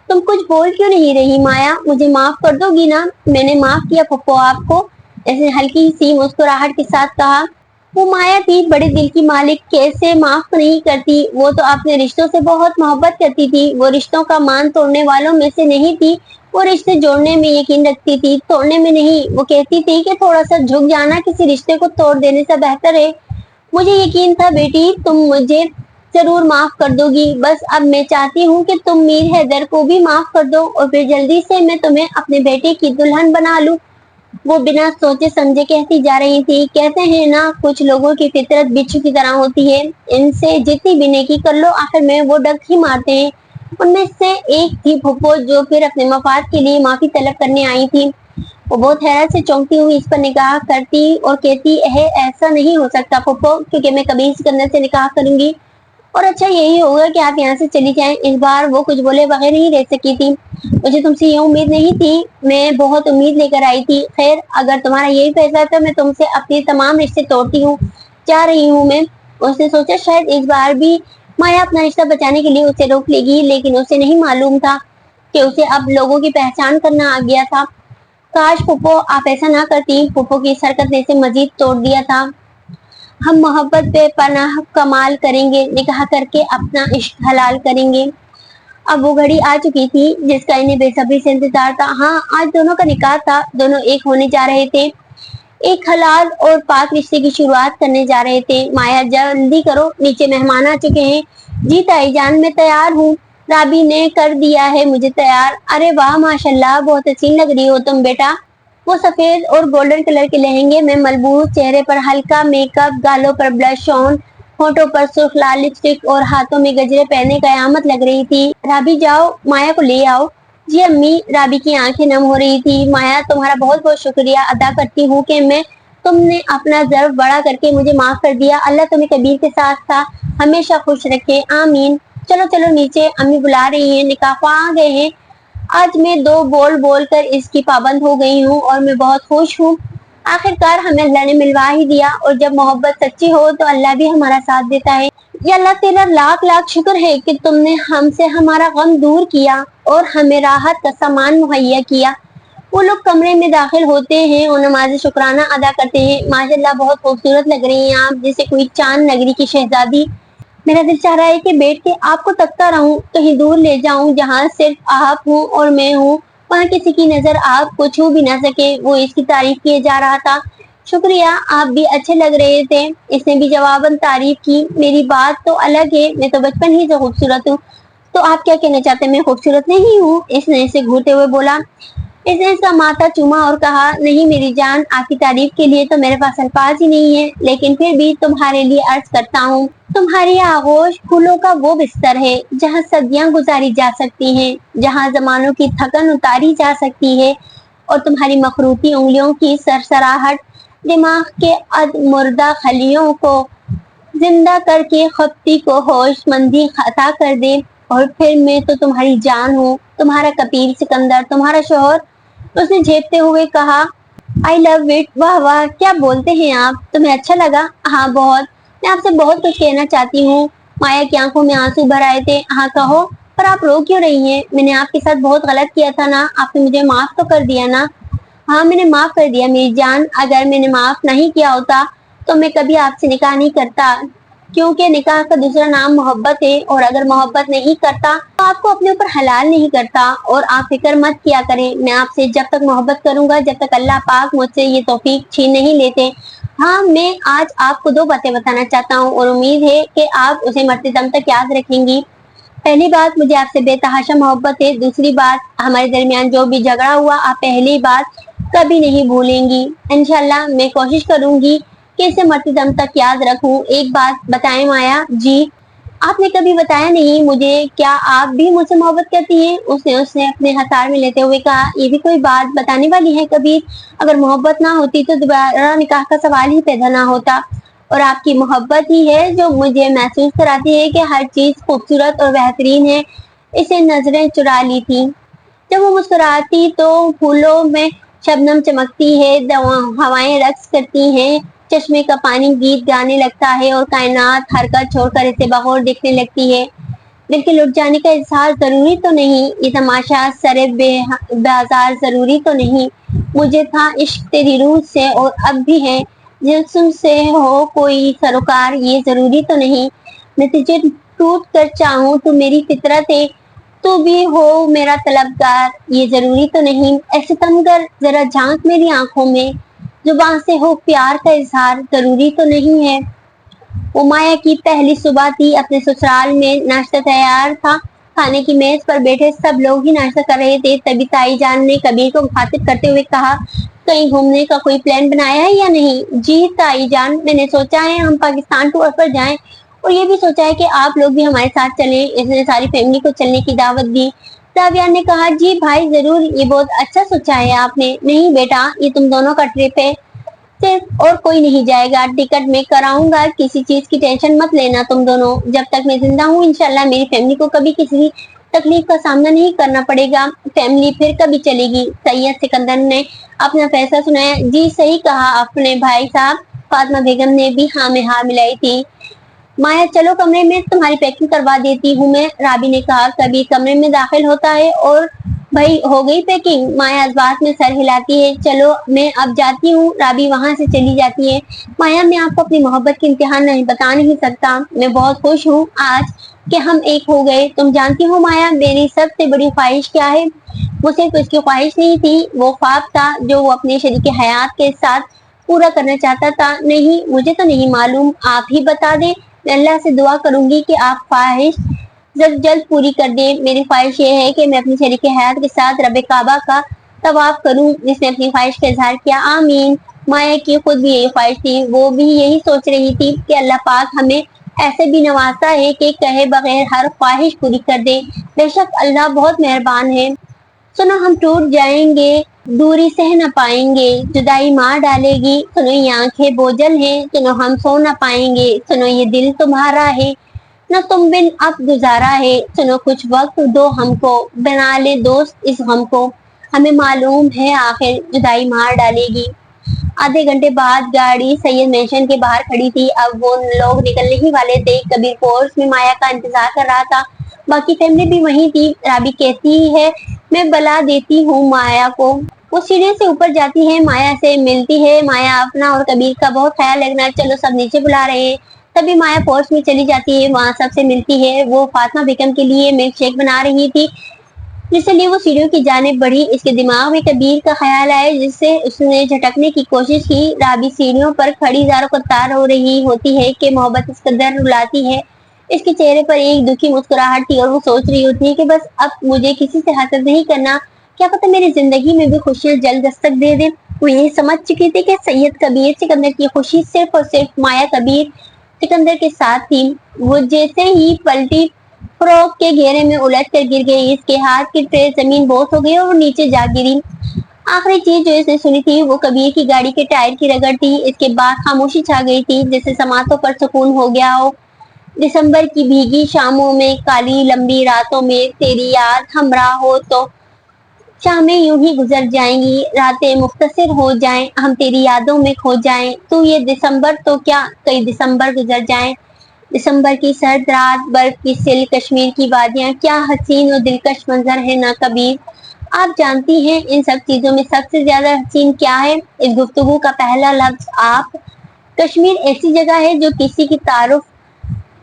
تم کچھ بول کیوں نہیں رہی مایا؟ مجھے معاف کر دو گی نا؟ میں نے معاف کیا پھپھو آپ کو، ایسے ہلکی سی مسکراہٹ کے ساتھ کہا۔ وہ مایا تھی، بڑے دل کی مالک، کیسے معاف نہیں کرتی؟ وہ تو اپنے رشتوں سے بہت محبت کرتی تھی، وہ رشتوں کا مان توڑنے والوں میں سے نہیں تھی، وہ رشتے جوڑنے میں یقین رکھتی تھی، توڑنے میں نہیں۔ وہ کہتی تھی کہ تھوڑا سا جھک جانا کسی رشتے کو توڑ دینے سے بہتر ہے۔ مجھے یقین تھا بیٹی تم مجھے ضرور معاف کر دو گی، بس اب میں چاہتی ہوں کہ تم میر حیدر کو بھی معاف کر دو اور پھر جلدی سے میں تمہیں اپنے بیٹے کی دلہن بنا لوں۔ وہ بنا سوچے سمجھے کہتی جا رہی تھی، کہتے ہیں نا کچھ لوگوں کی فطرت بچھو کی طرح ہوتی ہے، ان سے جتنی بھی نیکی کر لو آخر میں وہ ڈنک ہی مارتے ہیں۔ ان میں سے ایک تھی پھپھو، جو پھر اپنے مفاد کے لیے معافی طلب کرنے آئی تھی۔ وہ بہت حیرت سے چونکتی ہوئی اس پر نگاہ کرتی اور کہتی، ایسا نہیں ہو سکتا پھپھو، کیونکہ میں کبھی سکندر سے نکاح کروں گی اور اچھا یہی ہوگا کہ آپ یہاں سے چلی جائیں۔ اس بار وہ کچھ بولے بغیر نہیں رہ سکی تھی۔ مجھے تم سے یہ امید نہیں تھی، میں بہت امید لے کر آئی تھی۔ خیر اگر تمہارا یہی فیصلہ تو میں تم سے اپنے تمام رشتے توڑتی ہوں، چاہ رہی ہوں میں۔ اس نے سوچا شاید اس بار بھی مایا اپنا رشتہ بچانے کے لیے اسے روک لے گی، لیکن اسے نہیں معلوم تھا کہ اسے اب لوگوں کی پہچان کرنا آ گیا تھا۔ کاش پھپھو آپ ایسا نہ کرتی، پھپھو کی اس حرکت نے اسے مزید توڑ دیا تھا۔ ہم محبت بے پناہ کمال کریں گے، نکاح کر کے اپنا عشق حلال کریں گے۔ اب وہ گھڑی آ چکی تھی جس کا انہیں بے صبری سے انتظار تھا۔ ہاں آج دونوں کا نکاح تھا، دونوں ایک ہونے جا رہے تھے، ایک حلال اور پاک رشتے کی شروعات کرنے جا رہے تھے۔ مایا جلدی کرو، نیچے مہمان آ چکے ہیں۔ جی تائی جان میں تیار ہوں، رابی نے کر دیا ہے مجھے تیار۔ ارے واہ ماشاء اللہ، بہت حسین لگ رہی ہو تم بیٹا۔ وہ سفید اور گولڈن کلر کے لہنگے میں ملبوس، چہرے پر ہلکا میک اپ، گالوں پر بلش آن، ہونٹوں پر سرخ لال لپسٹک اور ہاتھوں میں گجرے پہنے قیامت لگ رہی تھی۔ رابی جاؤ مایا کو لے آؤ۔ جی امی۔ رابی کی آنکھیں نم ہو رہی تھی۔ مایا تمہارا بہت بہت شکریہ ادا کرتی ہوں کہ تم نے اپنا ظرف بڑا کر کے مجھے معاف کر دیا۔ اللہ تمہیں کبیر کے ساتھ تھا ہمیشہ خوش رکھے، آمین۔ چلو چلو نیچے، امی بلا رہی ہیں، نکاح خواہ آ گئے ہیں۔ آج میں 2 بول بول کر اس کی پابند ہو گئی ہوں اور میں بہت خوش ہوں۔ آخر کار ہمیں اللہ نے ملوا ہی دیا، اور جب محبت سچی ہو تو اللہ بھی ہمارا ساتھ دیتا ہے۔ یا اللہ تیرا لاکھ لاکھ شکر ہے کہ تم نے ہم سے ہمارا غم دور کیا اور ہمیں راحت کا سامان مہیا کیا۔ وہ لوگ کمرے میں داخل ہوتے ہیں اور نماز شکرانہ ادا کرتے ہیں۔ ماشاء اللہ بہت خوبصورت لگ رہی ہیں آپ، جیسے کوئی چاند نگری کی شہزادی۔ میرا دل چاہ رہا ہے کہ بیٹھ کے آپ کو تکتا رہوں، کہیں دور لے جاؤں جہاں صرف آپ ہوں اور میں ہوں، وہاں کسی کی نظر آپ کو چھو بھی نہ سکے۔ وہ اس کی تعریف کیے جا رہا تھا۔ شکریہ، آپ بھی اچھے لگ رہے تھے، اس نے بھی جواباً تعریف کی۔ میری بات تو الگ ہے، میں تو بچپن ہی سے خوبصورت ہوں۔ تو آپ کیا کہنا چاہتے ہیں، میں خوبصورت نہیں ہوں؟ اس نے اسے گھورتے ہوئے بولا۔ اس نے اس کا ماتھا چوما اور کہا، نہیں میری جان، آپ کی تعریف کے لیے تو میرے پاس الفاظ ہی نہیں ہے، لیکن پھر بھی تمہارے لیے عرض کرتا ہوں، تمہاری آغوش پھولوں کا وہ بستر ہے جہاں صدیاں گزاری جا سکتی ہیں، جہاں زمانوں کی تھکن اتاری جا سکتی ہے، اور تمہاری مخروطی انگلیوں کی سرسراہٹ دماغ کے ادمردہ خلیوں کو زندہ کر کے خپتی کو ہوش مندی عطا کر دے۔ اور پھر میں تو تمہاری جان ہوں، تمہارا کپیر سکندر، تمہارا شوہر۔ اس نے جھیپتے ہوئے کہا، آئی لو اٹ، واہ واہ کیا بولتے ہیں آپ، تمہیں اچھا لگا؟ ہاں بہت، میں آپ سے بہت کچھ کہنا چاہتی ہوں۔ مایا کی آنکھوں میں آنسو بھر آئے تھے۔ ہاں کہو، پر آپ رو کیوں رہی ہیں؟ میں نے آپ کے ساتھ بہت غلط کیا تھا نا، آپ نے مجھے معاف تو کر دیا نا؟ ہاں میں نے معاف کر دیا میری جان، اگر میں نے معاف نہیں کیا ہوتا تو میں کبھی آپ سے نکاح نہیں کرتا، کیونکہ نکاح کا دوسرا نام محبت ہے، اور اگر محبت نہیں کرتا تو آپ کو اپنے اوپر حلال نہیں کرتا۔ اور آپ فکر مت کیا کریں، میں آپ سے جب تک محبت کروں گا جب تک اللہ پاک مجھ سے یہ توفیق چھین نہیں لیتے۔ ہاں میں آج آپ کو 2 باتیں بتانا چاہتا ہوں اور امید ہے کہ آپ اسے مرتے دم تک یاد رکھیں گی۔ پہلی بات، مجھے آپ سے بے تحاشا محبت ہے۔ دوسری بات، ہمارے درمیان جو بھی جھگڑا ہوا آپ پہلی بات کبھی نہیں بھولیں گی۔ انشاءاللہ میں کوشش کروں گی کہ اسے مرتے دم تک یاد رکھوں۔ ایک بات بتائیں مایا جی، آپ نے کبھی بتایا نہیں مجھے، کیا آپ بھی مجھ سے محبت کرتی ہیں؟ اس نے اپنے ہتھیار میں لیتے ہوئے کہا، یہ بھی کوئی بات بتانے والی ہے کبیر، اگر محبت نہ ہوتی تو دوبارہ نکاح کا سوال ہی پیدا نہ ہوتا، اور آپ کی محبت ہی ہے جو مجھے محسوس کراتی ہے کہ ہر چیز خوبصورت اور بہترین ہے۔ اسے نظریں چرا لی تھی۔ जब वो मुस्कुराती तो फूलों में शबनम चमकती है, हवाएं रक्स करती हैं, चश्मे का पानी गीत गाने लगता है और कायनात हरकत छोड़कर इसे बगौर देखने लगती है। दिल के लुट जाने का इजहार जरूरी तो नहीं, ये तमाशा सरे बाजार जरूरी तो नहीं। मुझे था इश्क तेरी रूह से और अब भी है, जिस्म से हो कोई सरोकार ये जरूरी तो नहीं। मैं तुझे टूट कर चाहूँ तू मेरी फितरत है, तू भी हो मेरा तलबगार ये जरूरी तो नहीं। ऐसे तम कर जरा झांक मेरी आंखों में, जुबान से हो प्यार का इजहार जरूरी तो नहीं है। वो माया की पहली सुबह थी, अपने ससुराल में नाश्ता तैयार था। खाने की मेज पर बैठे सब लोग ही नाश्ता कर रहे थे, तभी ताई जान ने कबीर को मुखातिब करते हुए कहा, कहीं घूमने का कोई प्लान बनाया है या नहीं? जी ताई जान, मैंने सोचा है हम पाकिस्तान टूर पर जाएं और ये भी सोचा है कि आप लोग भी हमारे साथ चलें। इसने सारी फैमिली को चलने की दावत दी। ताबियान ने कहा, जी भाई जरूर, ये बहुत अच्छा सोचा है आपने। नहीं बेटा, ये तुम दोनों का ट्रिप है, सिर्फ और कोई नहीं जाएगा, टिकट मैं कराऊंगा, किसी चीज की टेंशन मत लेना तुम दोनों। जब तक मैं जिंदा हूँ इंशाल्लाह मेरी फैमिली को कभी किसी तकलीफ का सामना नहीं करना पड़ेगा। फैमिली फिर कभी चलेगी। सैयद सिकंदर ने अपना फैसला सुनाया। जी सही कहा आपने भाई साहब, फातिमा बेगम ने भी हाँ में हाँ मिलाई थी। माया चलो कमरे में, तुम्हारी पैकिंग करवा देती हूँ मैं, राबी ने कहा। कभी कमरे में दाखिल होता है और भाई हो गई पैकिंग? माया इस बात में सर हिलाती है। चलो मैं अब जाती हूँ। राबी वहां से चली जाती है। माया, मैं आपको अपनी मोहब्बत की इम्तिहान नहीं बता नहीं सकता, मैं बहुत खुश हूँ आज कि हम एक हो गए। तुम जानती हो माया, मेरी सबसे बड़ी ख्वाहिश क्या है? वो सिर्फ उसकी ख्वाहिश नहीं थी, वो ख्वाब था जो वो अपने शरीक हयात के साथ पूरा करना चाहता था। नहीं, मुझे तो नहीं मालूम, आप ही बता दें। मैं अल्लाह से दुआ करूंगी कि आप ख्वाहिश जल्द जल्द पूरी कर दे। मेरी ख्वाहिश ये है कि मैं अपनी शरीक हयात के साथ रब काबा का तवाफ करूं, जिसने अपनी ख्वाहिश का इजहार किया। आमीन। माया की खुद भी यही ख्वाहिश थी, वो भी यही सोच रही थी कि अल्लाह पाक हमें ऐसे भी नवाजता है कि कहे बगैर हर ख्वाहिश पूरी कर दे। बेशक अल्लाह बहुत मेहरबान है। सुनो हम टूट जाएंगे, दूरी सह न पाएंगे, जुदाई मार डालेगी। सुनो ये आंखें बोझल हैं, सुनो हम सो न पाएंगे। सुनो ये दिल तुम्हारा है, न तुम बिन अब गुजारा है। सुनो कुछ वक्त दो हमको, बना ले दोस्त इस गम को। हमें मालूम है आखिर जुदाई मार डालेगी। आधे घंटे बाद गाड़ी सैयद मेंशन के बाहर खड़ी थी। अब वो लोग निकलने ही वाले थे। कबीर कोर्स में माया का इंतजार कर रहा था। बाकी फैमिली भी वहीं थी। राबी कहती है, मैं बुला देती हूँ माया को। वो सीढ़ी से ऊपर जाती है, माया से मिलती है। माया अपना और कबीर का बहुत ख्याल रखना, चलो सब नीचे बुला रहे हैं। तभी माया पोर्च में चली जाती है, वहाँ सबसे मिलती है। वो फातिमा बेगम के लिए मिल्क शेक बना रही थी, इसलिए वो सीढ़ियों की जानिब बढ़ी। इसके दिमाग में कबीर का ख्याल आया, जिससे उसने झटकने की कोशिश की। राबी सीढ़ियों पर खड़ी जारो को तार हो रही होती है कि मोहब्बत इस कदर रुलाती है। इसके चेहरे पर एक दुखी मुस्कुराहट थी और वो सोच रही होती है कि बस अब मुझे किसी से हासिल नहीं करना, क्या पता मेरी जिंदगी में भी खुशियां जल्द दस्तक दे दे। वो ये समझ चुकी थी कि सैयद कबीर सिकंदर की खुशी सिर्फ और सिर्फ माया कबीर सिकंदर के साथ थी। वो जैसे ही पलटी, फ्रॉक के घेरे में उलझ कर गिर गई। इसके हाथ की ट्रे जमीन बोस हो गई और वो नीचे जा गिरी। आखिरी चीज जो इसने सुनी थी वो कबीर की गाड़ी के टायर की रगड़ थी। इसके बाद खामोशी छा गई थी, जैसे समातों पर सुकून हो गया हो। दिसंबर की भीगी शामों में, काली लंबी रातों में तेरी याद हमरा हो तो शामें यूं ही गुजर जाएंगी, रातें मुख्तसर हो जाएं, हम तेरी यादों में खो जाएं। तू ये दिसंबर तो क्या, कई दिसंबर गुजर जाएं। दिसंबर की सर्द रात, बर्फ की सिल, कश्मीर की वादियां, क्या हसीन और दिलकश मंजर है ना कबीर। आप जानती हैं इन सब चीजों में सबसे ज्यादा हसीन क्या है? इस गुफ्तगू का पहला लफ्ज आप। कश्मीर ऐसी जगह है जो किसी की तारुफ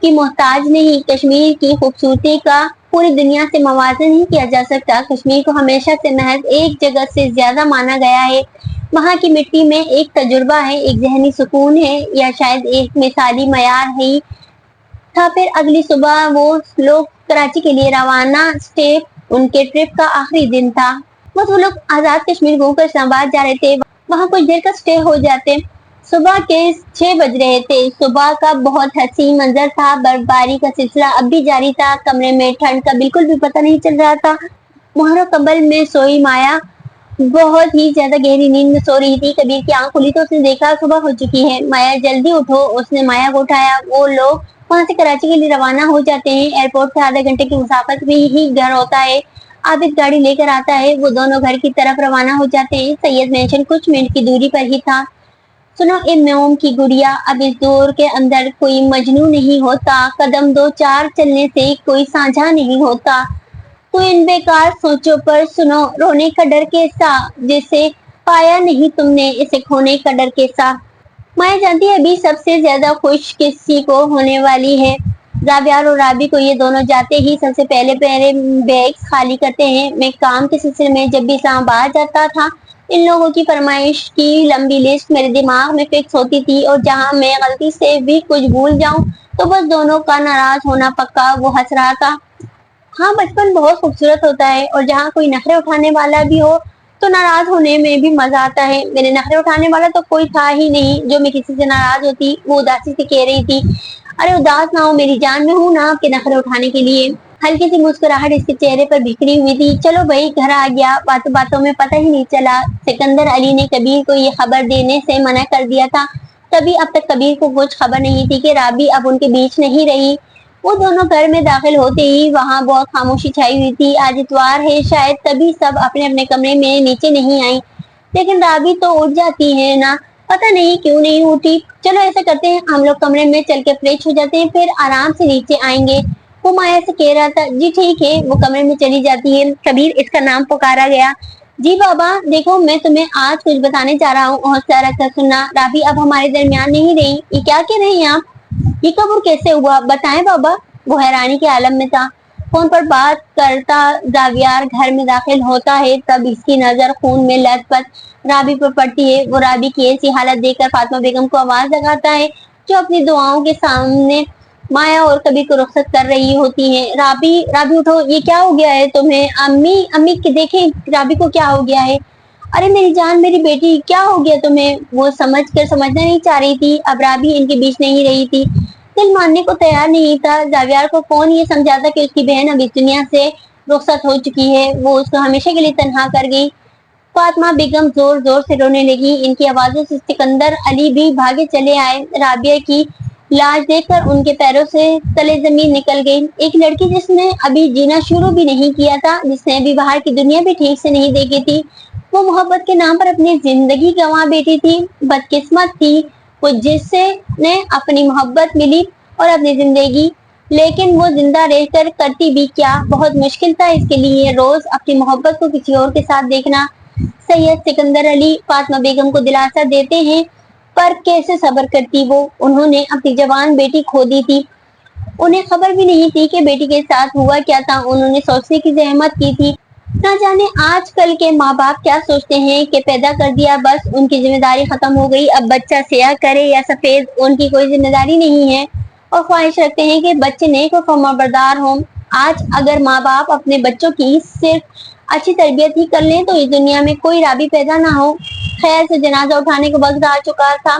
की मोहताज नहीं। कश्मीर की खूबसूरती का पूरी दुनिया से मवाजन नहीं किया जा सकता। कश्मीर को हमेशा से महज एक जगह से ज्यादा माना गया है। वहाँ की मिट्टी में एक तजुर्बा है, एक जहनी सुकून है, या शायद एक मिसाली मयार है था। फिर अगली सुबह वो लोग कराची के लिए रवाना। स्टेप उनके ट्रिप का आखिरी दिन था। बस वो लोग आजाद कश्मीर घूमकर इस्लामाबाद जा रहे थे। वहाँ कुछ देर का स्टे हो जाते। सुबह के 6 बज रहे थे। सुबह का बहुत हसीन मंजर था। बर्फबारी का सिलसिला अब भी जारी था। कमरे में ठंड का बिल्कुल भी पता नहीं चल रहा था। मुहर्रम कंबल में सोई माया बहुत ही ज्यादा गहरी नींद में सो रही थी। कबीर की आंख खुली तो उसने देखा सुबह हो चुकी है। माया जल्दी उठो, उसने माया को उठाया। वो लोग वहां से कराची के लिए रवाना हो जाते हैं। एयरपोर्ट से आधे घंटे की मुसाफत में ही घर होता है। आबिद गाड़ी लेकर आता है। वो दोनों घर की तरफ रवाना हो जाते हैं। सैयद मेंशन कुछ मिनट की दूरी पर ही था। सुनो ए मोम की गुड़िया, अब इस दौर के अंदर कोई मजनू नहीं होता, कदम दो चार चलने से कोई साझा नहीं होता। तो इन बेकार सोचों पर सुनो, रोने का डर कैसा, जिसे पाया नहीं तुमने, इसे खोने का डर कैसा। मैं जानती है अभी सबसे ज्यादा खुश किसी को होने वाली है। राबिया और राबी को ये दोनों जाते ही सबसे पहले पहले बैग्स खाली करते हैं। मैं काम के सिलसिले में जब भी इस्लामाबाद जाता था, इन लोगों की फरमाइश की लंबी लिस्ट मेरे दिमाग में फिक्स होती थी, और जहां मैं गलती से भी कुछ भूल जाऊं तो बस दोनों का नाराज होना पक्का। वो हंस रहा था। हाँ, बचपन बहुत खूबसूरत होता है, और जहाँ कोई नखरे उठाने वाला भी हो तो नाराज होने में भी मजा आता है। मेरे नखरे उठाने वाला तो कोई था ही नहीं। जो मैं किसी से नाराज होती वो उदासी से कह रही थी, अरे उदास ना हो मेरी जान, मैं हूँ ना आपके नखरे उठाने के लिए। हल्की सी मुस्कुराहट इसके चेहरे पर बिखरी हुई थी। चलो भाई, घर आ गया। बातों बातों में पता ही नहीं चला सिकंदर अली ने कबीर को ये खबर देने से मना कर दिया था। तभी अब तक कबीर को कुछ खबर नहीं थी कि राबी अब उनके बीच नहीं रही। वो दोनों घर में दाखिल होते ही वहां बहुत खामोशी छाई हुई थी। आज इतवार है, शायद तभी सब अपने अपने कमरे में नीचे नहीं आई, लेकिन राबी तो उठ जाती है ना, पता नहीं क्यों नहीं उठी। चलो ऐसा करते हैं, हम लोग कमरे में चल के फ्रेश हो जाते हैं, फिर आराम से नीचे आएंगे। वो माया से कह रहा था। जी ठीक है। वो कमरे में चली जाती है। कबीर इसका नाम पुकारा गया। जी बाबा, देखो मैं तुम्हें आज कुछ बताने जा रहा हूँ, हौसला रखकर सुनना। राबी अब हमारे दरमियान नहीं रही। ये क्या कह रही हैं आप? ये कबूर कैसे हुआ, बताएं बाबा। वो हैरानी के आलम में था। फोन पर बात करता जावियार घर में दाखिल होता है, तब इसकी नजर खून में लथपथ राबी पर पड़ती है। वो राबी की ऐसी हालत देखकर फातिमा बेगम को आवाज लगाता है, जो अपनी दुआओं के सामने माया और कबीर को रुखसत कर रही होती हैं। राबी, राबी उठो, ये क्या हो गया है तुम्हें? अम्मी, अम्मी देखें राबी को क्या हो गया है। अरे मेरी जान, मेरी बेटी, क्या हो गया तुम्हें? वो समझना नहीं चाह रही थी। अब राबी इनके बीच नहीं रही थी। दिल मानने को तैयार नहीं था। जावियार को कौन ये समझाता कि उसकी बहन अब इस दुनिया से रुखसत हो चुकी है, वो उसको हमेशा के लिए तन्हा कर गई। फातिमा बेगम जोर जोर से रोने लगी। इनकी आवाजों से सिकंदर अली भी भागे चले आए। राबिया की लाश देखकर उनके पैरों से तले जमीन निकल गई। एक लड़की जिसने अभी जीना शुरू भी नहीं किया था, जिसने अभी बाहर की दुनिया भी ठीक से नहीं देखी थी, वो मोहब्बत के नाम पर अपनी जिंदगी गंवा बैठी थी। बदकिस्मत थी वो, जिससे ने अपनी मोहब्बत मिली और अपनी जिंदगी, लेकिन वो जिंदा रहकर करती भी क्या। बहुत मुश्किल था इसके लिए रोज अपनी मोहब्बत को किसी और के साथ देखना। सैयद सिकंदर अली फातिमा बेगम को दिलासा देते हैं, पर कैसे सब्र करती वो। उन्होंने अपनी जवान बेटी खो दी थी। उन्हें खबर भी नहीं थी कि बेटी के साथ हुआ क्या था। उन्होंने सोचने की जहमत की थी। ना जाने आजकल के माँ बाप क्या सोचते हैं कि पैदा कर दिया, बस उनकी जिम्मेदारी खत्म हो गई। अब बच्चा सियाह करे या सफेद, उनकी कोई जिम्मेदारी नहीं है, और ख्वाहिश रखते हैं कि बच्चे नेक और फरमाबरदार हों। आज अगर माँ बाप अपने बच्चों की सिर्फ अच्छी तरबियत ही कर लें तो इस दुनिया में कोई राबी पैदा ना हो। खैर से जनाजा उठाने का वक्त आ चुका था।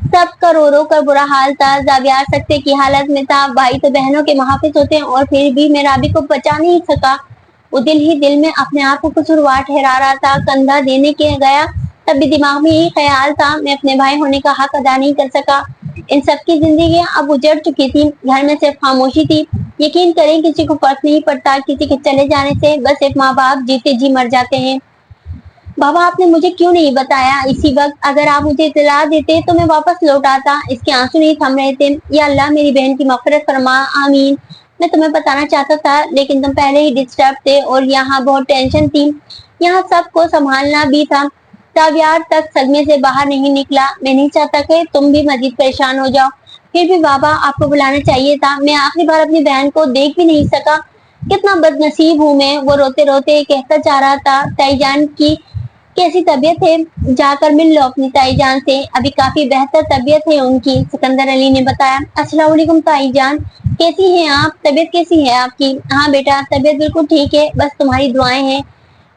सबका रो रो कर बुरा हाल था। जावियार सकते की हालत में था। भाई तो बहनों के मुहाफिज होते हैं, और फिर भी मैं राबी को बचा नहीं सका। वो दिल ही दिल में अपने आप को कसूरवार ठहरा रहा था। कंधा देने के गया तब भी दिमाग में यही ख्याल था, मैं अपने भाई होने का हक अदा नहीं कर सका। इन सबकी जिंदगी अब उजड़ चुकी थी। घर में सिर्फ खामोशी थी। यकीन करें किसी को फर्क नहीं पड़ता किसी के चले जाने से, बस एक माँ बाप जीते जी मर जाते हैं। बाबा, आपने मुझे क्यों नहीं बताया इसी वक्त? अगर आप मुझे इत्तला देते तो मैं वापस लौट आता। इसके आंसू नहीं थम रहे थे। या अल्लाह मेरी बहन की मग़फ़िरत फरमा, आमीन। मैं तुम्हें बताना चाहता था, लेकिन तुम पहले ही डिस्टर्ब थे और यहाँ बहुत टेंशन थी। यहाँ सबको संभालना भी था। जावियार तक सदमे से बाहर नहीं निकला। मैं नहीं चाहता कि तुम भी मजीद परेशान हो जाओ। फिर भी बाबा, आपको बुलाना चाहिए था। मैं आखिरी बार अपनी बहन को देख भी नहीं सका। कितना बदनसीब हूँ मैं। वो रोते रोते कहता जा रहा था। ताईजान की कैसी तबीयत है? जाकर मिल लो अपनी ताईजान से, अभी काफी बेहतर तबीयत है उनकी, सिकंदर अली ने बताया। अस्सलाम वालेकुम ताईजान, कैसी हैं आप? तबीयत कैसी है आपकी? हाँ बेटा, तबीयत बिल्कुल ठीक है, बस तुम्हारी दुआएं हैं।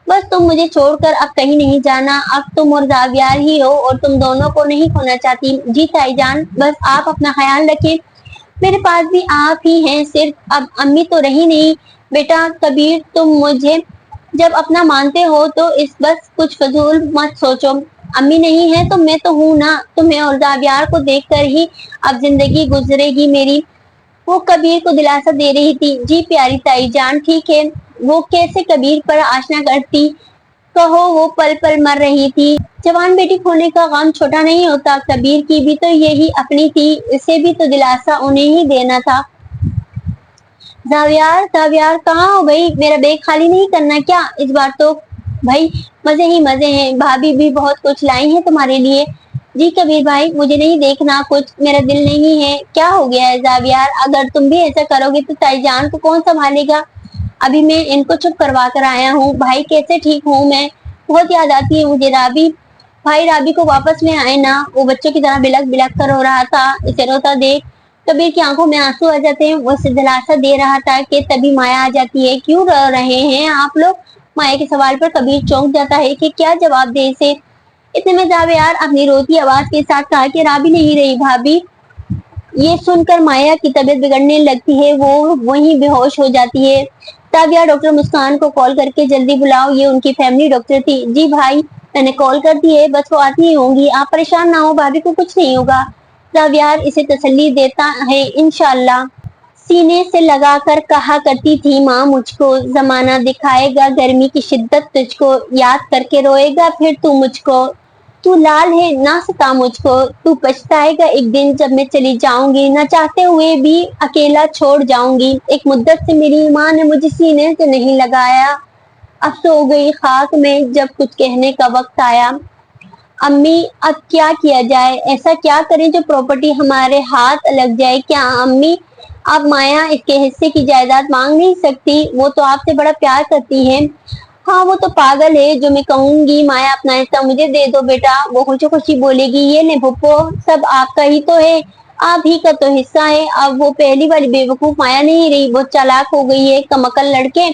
बस तुम मुझे छोड़कर अब कहीं नहीं जाना। अब तुम और जावियार ही हो, और तुम दोनों को नहीं खोना चाहती। जी ताईजान, बस आप अपना ख्याल रखें। मेरे पास भी आप ही हैं सिर्फ, अब अम्मी तो रही नहीं। बेटा कबीर, तुम मुझे जब अपना मानते हो तो इस बस कुछ फजूल मत सोचो। अम्मी नहीं है तो मैं तो हूँ ना। तुम्हें और जावियार को देखकर ही अब जिंदगी गुजरेगी मेरी। वो कबीर को दिलासा दे रही थी। जी प्यारी ताईजान, ठीक है, وہ کیسے کبیر پر آشنا کرتی، کہو وہ پل پل مر رہی تھی۔ جوان بیٹی کھونے کا غم چھوٹا نہیں ہوتا، کبیر کی بھی تو یہی اپنی تھی، اسے بھی تو دلاسا انہیں ہی دینا تھا۔ زاویار کہاں ہو بھائی، میرا بیگ خالی نہیں کرنا کیا؟ اس بار تو بھائی مزے ہی مزے ہیں، بھابھی بھی بہت کچھ لائی ہیں تمہارے لیے۔ جی کبیر بھائی مجھے نہیں دیکھنا کچھ، میرا دل نہیں ہے۔ کیا ہو گیا ہے زاویار، اگر تم بھی ایسا کرو گے تو تائی جان کو کون سنبھالے گا؟ ابھی میں ان کو چپ کروا کر آیا ہوں۔ بھائی کیسے ٹھیک ہوں میں، بہت یاد آتی ہے مجھے رابی۔ بھائی رابی کو واپس لے آئے نا، وہ بچوں کی طرح بلک بلک کر رو رہا تھا، اسے روتا دیکھ کبیر کی آنکھوں میں آنسو آ جاتے ہیں۔ وہ اسے دلاسا دے رہا تھا کہ تبھی مایا آ جاتی ہے، کیوں رو رہے ہیں آپ لوگ؟ مایا کے سوال پر کبیر چونک جاتا ہے کہ کیا جواب دے اسے۔ اتنے میں زاویار اپنی روتی آواز کے ساتھ کہا کہ رابی نہیں رہی بھابھی۔ یہ سن کر مایا کی طبیعت بگڑنے لگتی ہے، وہ وہیں بے ہوش ہو جاتی ہے۔ زاویار ڈاکٹر مسکان کو کال کر کے جلدی بلاؤ، یہ ان کی فیملی ڈاکٹر تھی۔ جی بھائی میں نے کال کر دی ہے، بس وہ آتی ہی ہوں گی، آپ پریشان نہ ہو، بھابھی کو کچھ نہیں ہوگا۔ زاویار اسے تسلی دیتا ہے انشاءاللہ۔ سینے سے لگا کر کہا کرتی تھی ماں مجھ کو، زمانہ دکھائے گا گرمی کی شدت تجھ کو، یاد کر کے روئے گا پھر تو مجھ کو، تو لال ہے نہ ستا مجھ کو، تو پچھتائے گا ایک دن جب میں چلی جاؤں گی، نہ چاہتے ہوئے بھی اکیلا چھوڑ جاؤں گی۔ ایک مدت سے میری ماں نے مجھے سینے سے نہیں لگایا، اب سو گئی خاک میں جب کچھ کہنے کا وقت آیا۔ امی اب کیا کیا جائے، ایسا کیا کریں جو پراپرٹی ہمارے ہاتھ لگ جائے؟ کیا امی آپ مایا اس کے حصے کی جائیداد مانگ نہیں سکتی؟ وہ تو آپ سے بڑا پیار کرتی ہے۔ ہاں وہ تو پاگل ہے، جو میں کہوں گی مایا اپنا حصہ مجھے دے دو بیٹا، وہ خوشی خوشی بولے گی یہ لے پھپھو سب آپ کا ہی تو ہے، آپ ہی کا تو حصہ ہے۔ اب وہ پہلی والی بے وقوف مایا نہیں رہی، بہت چالاک ہو گئی ہے، کمعقل لڑکے۔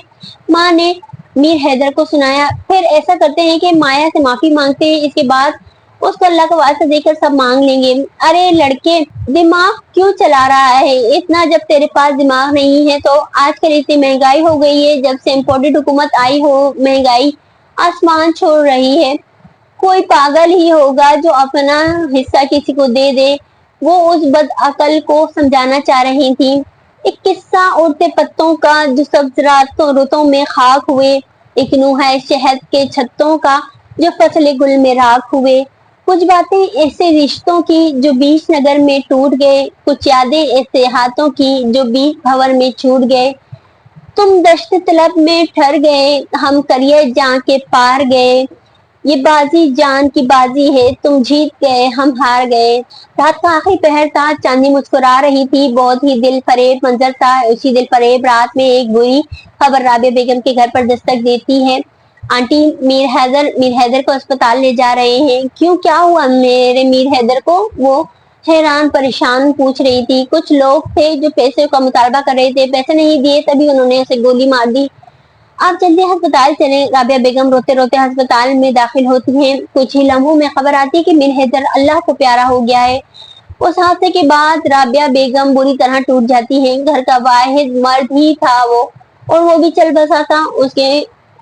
ماں نے میر حیدر کو سنایا، پھر ایسا کرتے ہیں کہ مایا سے معافی مانگتے ہیں، اس کے بعد اس کو اللہ کا واسطہ دے کر سب مانگ لیں گے۔ ارے لڑکے دماغ کیوں چلا رہا ہے اتنا، جب تیرے پاس دماغ نہیں ہے تو؟ آج کل اتنی مہنگائی ہو گئی ہے، جب سے امپورٹڈ حکومت آئی ہو مہنگائی آسمان چھوڑ رہی ہے۔ کوئی پاگل ہی ہوگا جو اپنا حصہ کسی کو دے دے۔ وہ اس بد عقل کو سمجھانا چاہ رہی تھی۔ ایک قصہ اڑتے پتوں کا جو سبز رتوں میں خاک ہوئے، ایک نوحہ شہد کے چھتوں کا جو فصل گل میں راکھ ہوئے، کچھ باتیں ایسے رشتوں کی جو بیچ نگر میں ٹوٹ گئے، کچھ یادیں ایسے ہاتھوں کی جو بیچ بھور میں چھوٹ گئے۔ تم دشت طلب میں ٹھر گئے، ہم کریہ جاں کے پار گئے، یہ بازی جان کی بازی ہے، تم جیت گئے ہم ہار گئے۔ رات کا آخری پہر تھا، چاندنی مسکرا رہی تھی، بہت ہی دل فریب منظر تھا۔ اسی دل فریب رات میں ایک بری خبر رابعہ بیگم کے گھر پر دستک دیتی ہے۔ آنٹی میر حیدر کو اسپتال لے جا رہے ہیں۔ کیوں کیا ہوا میرے میر حیدر کو؟ وہ حیران پریشان پوچھ رہی تھی۔ کچھ لوگ تھے جو پیسے کا مطالبہ کر رہے تھے، پیسے نہیں دیے تبھی انہوں نے اسے گولی مار دی۔ آپ جلدی ہسپتال چلیں۔ رابعہ بیگم روتے روتے ہسپتال میں داخل ہوتی ہیں۔ کچھ ہی لمحوں میں خبر آتی ہے کہ میر حیدر اللہ کو پیارا ہو گیا ہے۔ اس حادثے کے بعد رابعہ بیگم بری طرح ٹوٹ جاتی ہیں۔ گھر کا واحد مرد ہی تھا وہ، اور وہ بھی چل بسا تھا۔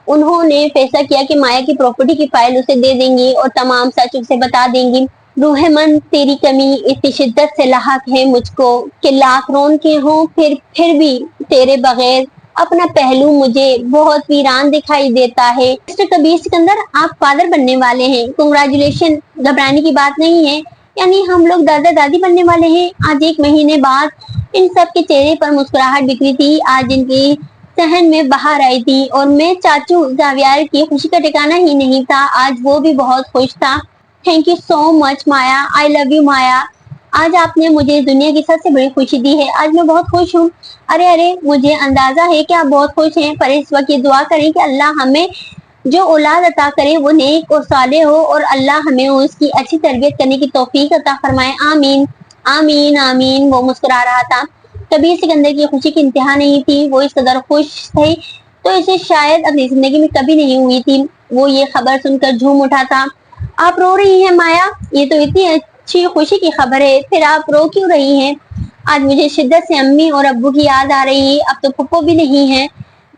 انہوں نے فیصلہ کیا کہ مایا کی پراپرٹی کی فائل اسے دے دیں گی اور تمام سچ اسے بتا دیں گی۔ روح من تیری کمی اتنی شدت سے لاحق ہے مجھ کو کہ لاکھ رون کے ہوں پھر بھی تیرے بغیر اپنا پہلو مجھے بہت ویران دکھائی دیتا ہے۔ مسٹر کبیر سکندر آپ فادر بننے والے ہیں، کنگریچولیشن، گھبرانے کی بات نہیں ہے، یعنی ہم لوگ دادا دادی بننے والے ہیں۔ آج 1 مہینے بعد ان سب کے چہرے پر مسکراہٹ بکھری تھی، آج ان کی صحن میں باہر آئی تھی، اور میں چاچو زاویار کی خوشی کا ٹھکانہ ہی نہیں تھا، آج وہ بھی بہت خوش تھا۔ Thank you so much Maya, I love you Maya, آج آپ نے مجھے دنیا کی سب سے بڑی خوشی دی ہے، آج میں بہت خوش ہوں۔ ارے مجھے اندازہ ہے کہ آپ بہت خوش ہیں، پر اس وقت یہ دعا کریں کہ اللہ ہمیں جو اولاد عطا کرے وہ نیک اور صالح ہو، اور اللہ ہمیں اس کی اچھی تربیت کرنے کی توفیق عطا فرمائے، آمین آمین آمین۔ وہ مسکرا رہا تھا۔ کبیر سکندر کی خوشی کی انتہا نہیں تھی، وہ اس قدر خوش تھے تو اسے شاید اپنی زندگی میں کبھی نہیں ہوئی تھی۔ وہ یہ خبر سن کر جھوم اٹھا تھا۔ آپ رو رہی ہیں مایا، یہ تو اتنی اچھی خوشی کی خبر ہے، پھر آپ رو کیوں رہی ہیں؟ آج مجھے شدت سے امی اور ابو کی یاد آ رہی ہے، اب تو پھپھو بھی نہیں ہے،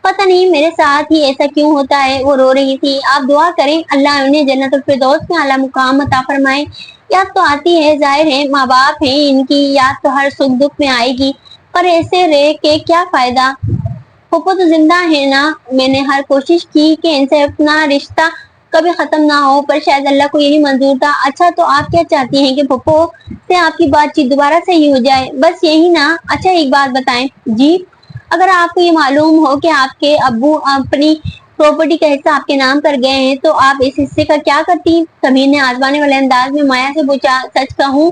پتہ نہیں میرے ساتھ ہی ایسا کیوں ہوتا ہے۔ وہ رو رہی تھی۔ آپ دعا کریں اللہ انہیں جنت الفردوس میں اعلیٰ مقام عطا فرمائے۔ یاد تو آتی ہے، ظاہر ہے ماں باپ ہیں، ان کی یاد تو ہر سکھ دکھ میں آئے گی، پر ایسے رہ کے کیا فائدہ، پھپھو تو زندہ ہے نا، میں نے ہر کوشش کی کہ ان سے اپنا رشتہ کبھی ختم نہ ہو، پر شاید اللہ کو یہی منظور تھا۔ اچھا تو آپ کیا چاہتی ہیں کہ پھپھو سے آپ کی بات چیت دوبارہ صحیح ہو جائے؟ بس یہی نا؟ اچھا ایک بات بتائیں جی، اگر آپ کو یہ معلوم ہو کہ آپ کے ابو اپنی پراپرٹی کا حصہ آپ کے نام کر گئے ہیں تو آپ اس حصے کا کیا کرتی؟ کبیر نے آزمانے والے انداز میں مایا سے پوچھا۔ سچ کہوں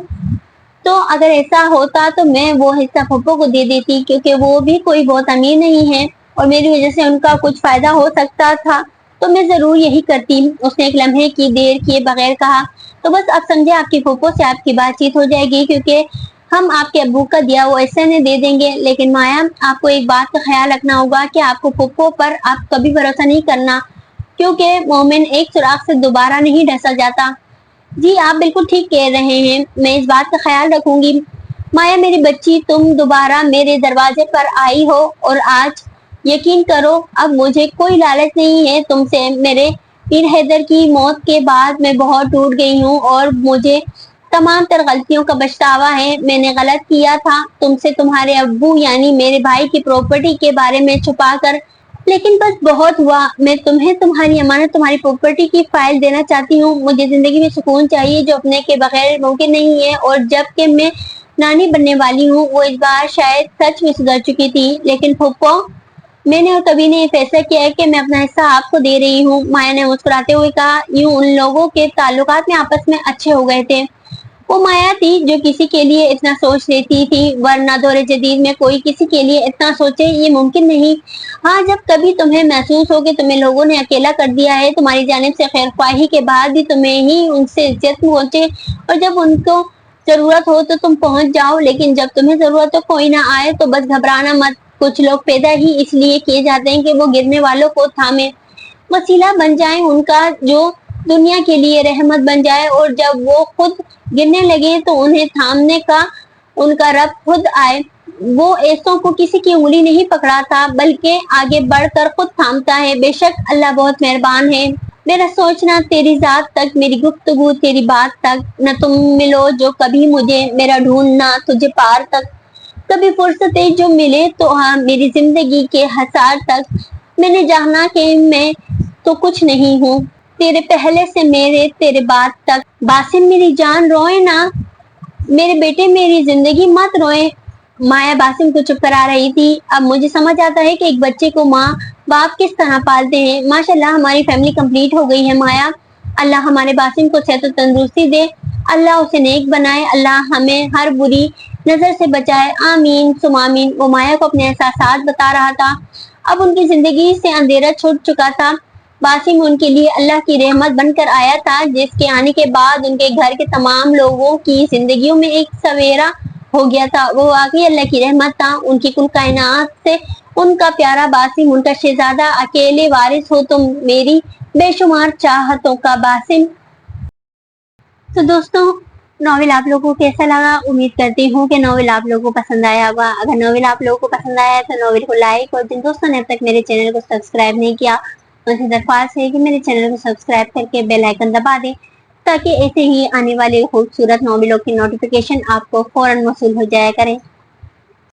تو اگر ایسا ہوتا تو میں وہ حصہ پھپھو کو دے دیتی، کیونکہ وہ بھی کوئی بہت امیر نہیں ہے اور میری وجہ سے ان کا کچھ فائدہ ہو سکتا تھا، تو میں ضرور یہی کرتی۔ اس نے ایک لمحے کی دیر کیے بغیر کہا، تو بس اب سمجھے آپ کی پھپھو سے آپ کی بات چیت ہو جائے گی، کیونکہ ہم آپ کے ابو کا دیا وہ حصہ انہیں دے دیں گے۔ لیکن مایا آپ کو ایک بات کا خیال رکھنا ہوگا کہ آپ کو پھپھو پر آپ کبھی بھروسہ نہیں کرنا، کیونکہ مومن ایک سوراخ سے دوبارہ نہیں ڈھسا جاتا۔ جی آپ بالکل ٹھیک کہہ رہے ہیں، میں اس بات کا خیال رکھوں گی۔ مایا میری بچی، تم دوبارہ میرے دروازے پر آئی ہو اور آج یقین کرو اب مجھے کوئی لالچ نہیں ہے تم سے۔ میرے پیر حیدر کی موت کے بعد میں بہت ٹوٹ گئی ہوں اور مجھے تمام تر غلطیوں کا پچھتاوا ہے۔ میں نے غلط کیا تھا تم سے تمہارے ابو یعنی میرے بھائی کی پراپرٹی کے بارے میں چھپا کر، لیکن بس بہت ہوا۔ میں تمہیں تمہاری امانت تمہاری پراپرٹی کی فائل دینا چاہتی ہوں۔ مجھے زندگی میں سکون چاہیے جو اپنے کے بغیر ممکن نہیں ہے، اور جب کہ میں نانی بننے والی ہوں وہ اس بار شاید سچ میں سدھر چکی تھی، لیکن پھپھو میں نے اور کبھی نے یہ فیصلہ کیا ہے کہ میں اپنا حصہ آپ کو دے رہی ہوں۔ مایا نے مسکراتے ہوئے کہا، یوں ان لوگوں کے تعلقات میں آپس میں اچھے ہو گئے تھے۔ وہ مایا تھی جو کسی کے لیے اتنا سوچ لیتی تھی، ورنہ دور جدید میں کوئی کسی کے لیے اتنا سوچے یہ ممکن نہیں۔ ہاں جب کبھی تمہیں محسوس ہو کہ تمہیں لوگوں نے اکیلا کر دیا ہے، تمہاری جانب سے خیر خواہی کے بعد بھی تمہیں ہی ان سے عزت پہنچے، اور جب ان کو ضرورت ہو تو تم پہنچ جاؤ، لیکن جب تمہیں ضرورت ہو کوئی نہ آئے تو بس گھبرانا مت۔ کچھ لوگ پیدا ہی اس لیے کیے جاتے ہیں کہ وہ گرنے والوں کو تھامے، وسیلہ بن جائیں ان کا، جو دنیا کے لیے رحمت بن جائے، اور جب وہ خود گرنے لگے تو انہیں تھامنے کا ان کا رب خود آئے۔ وہ ایسوں کو کسی کی انگلی نہیں پکڑاتا بلکہ آگے بڑھ کر خود تھامتا ہے۔ بے شک اللہ بہت مہربان ہے۔ میرا سوچنا تیری ذات تک، میری گفتگو تیری بات تک، نہ تم ملو جو کبھی مجھے، میرا ڈھونڈنا تجھے پار تک، کبھی فرصتیں جو ملے تو ہاں میری زندگی کے حصار تک، میں نے جانا کہ میں تو کچھ نہیں ہوں، تیرے پہلے سے میرے تیرے بعد تک۔ باسم میری جان روئے نا، میرے بیٹے میری زندگی مت روئے۔ مایا باسم کو چپ کرا رہی تھی۔ اب مجھے سمجھ آتا ہے کہ ایک بچے کو ماں باپ کس طرح پالتے ہیں۔ ماشاءاللہ ہماری فیملی کمپلیٹ ہو گئی ہے مایا، اللہ ہمارے باسم کو صحت و تندرستی دے، اللہ اسے نیک بنائے، اللہ ہمیں ہر بری نظر سے بچائے، آمین ثم آمین۔ وہ مایا کو اپنے احساسات بتا رہا تھا۔ اب ان کی زندگی سے اندھیرا چھٹ چکا تھا۔ باسم ان کے لیے اللہ کی رحمت بن کر آیا تھا، جس کے آنے کے بعد ان کے گھر کے تمام لوگوں کی زندگیوں میں ایک سویرا ہو گیا تھا۔ وہ واقعی اللہ کی رحمت تھا، ان کی کل کائنات سے ان کا پیارا باسم، ان کا شہزادہ، اکیلے وارث ہو تم میری بے شمار چاہتوں کا باسم۔ تو دوستوں ناول آپ لوگوں کو کیسا لگا؟ امید کرتی ہوں کہ ناول آپ لوگوں کو پسند آیا ہوگا۔ اگر ناول آپ لوگوں کو پسند آیا تو ناول کو لائک، اور جن دوستوں نے اب تک میرے چینل کو سبسکرائب نہیں کیا ان سے درخواست ہے کہ میرے چینل کو سبسکرائب کر کے بیل آئیکن دبا دیں، تاکہ ایسے ہی آنے والے خوبصورت ناولوں کی نوٹیفیکیشن آپ کو فوراً موصول ہو جایا کریں۔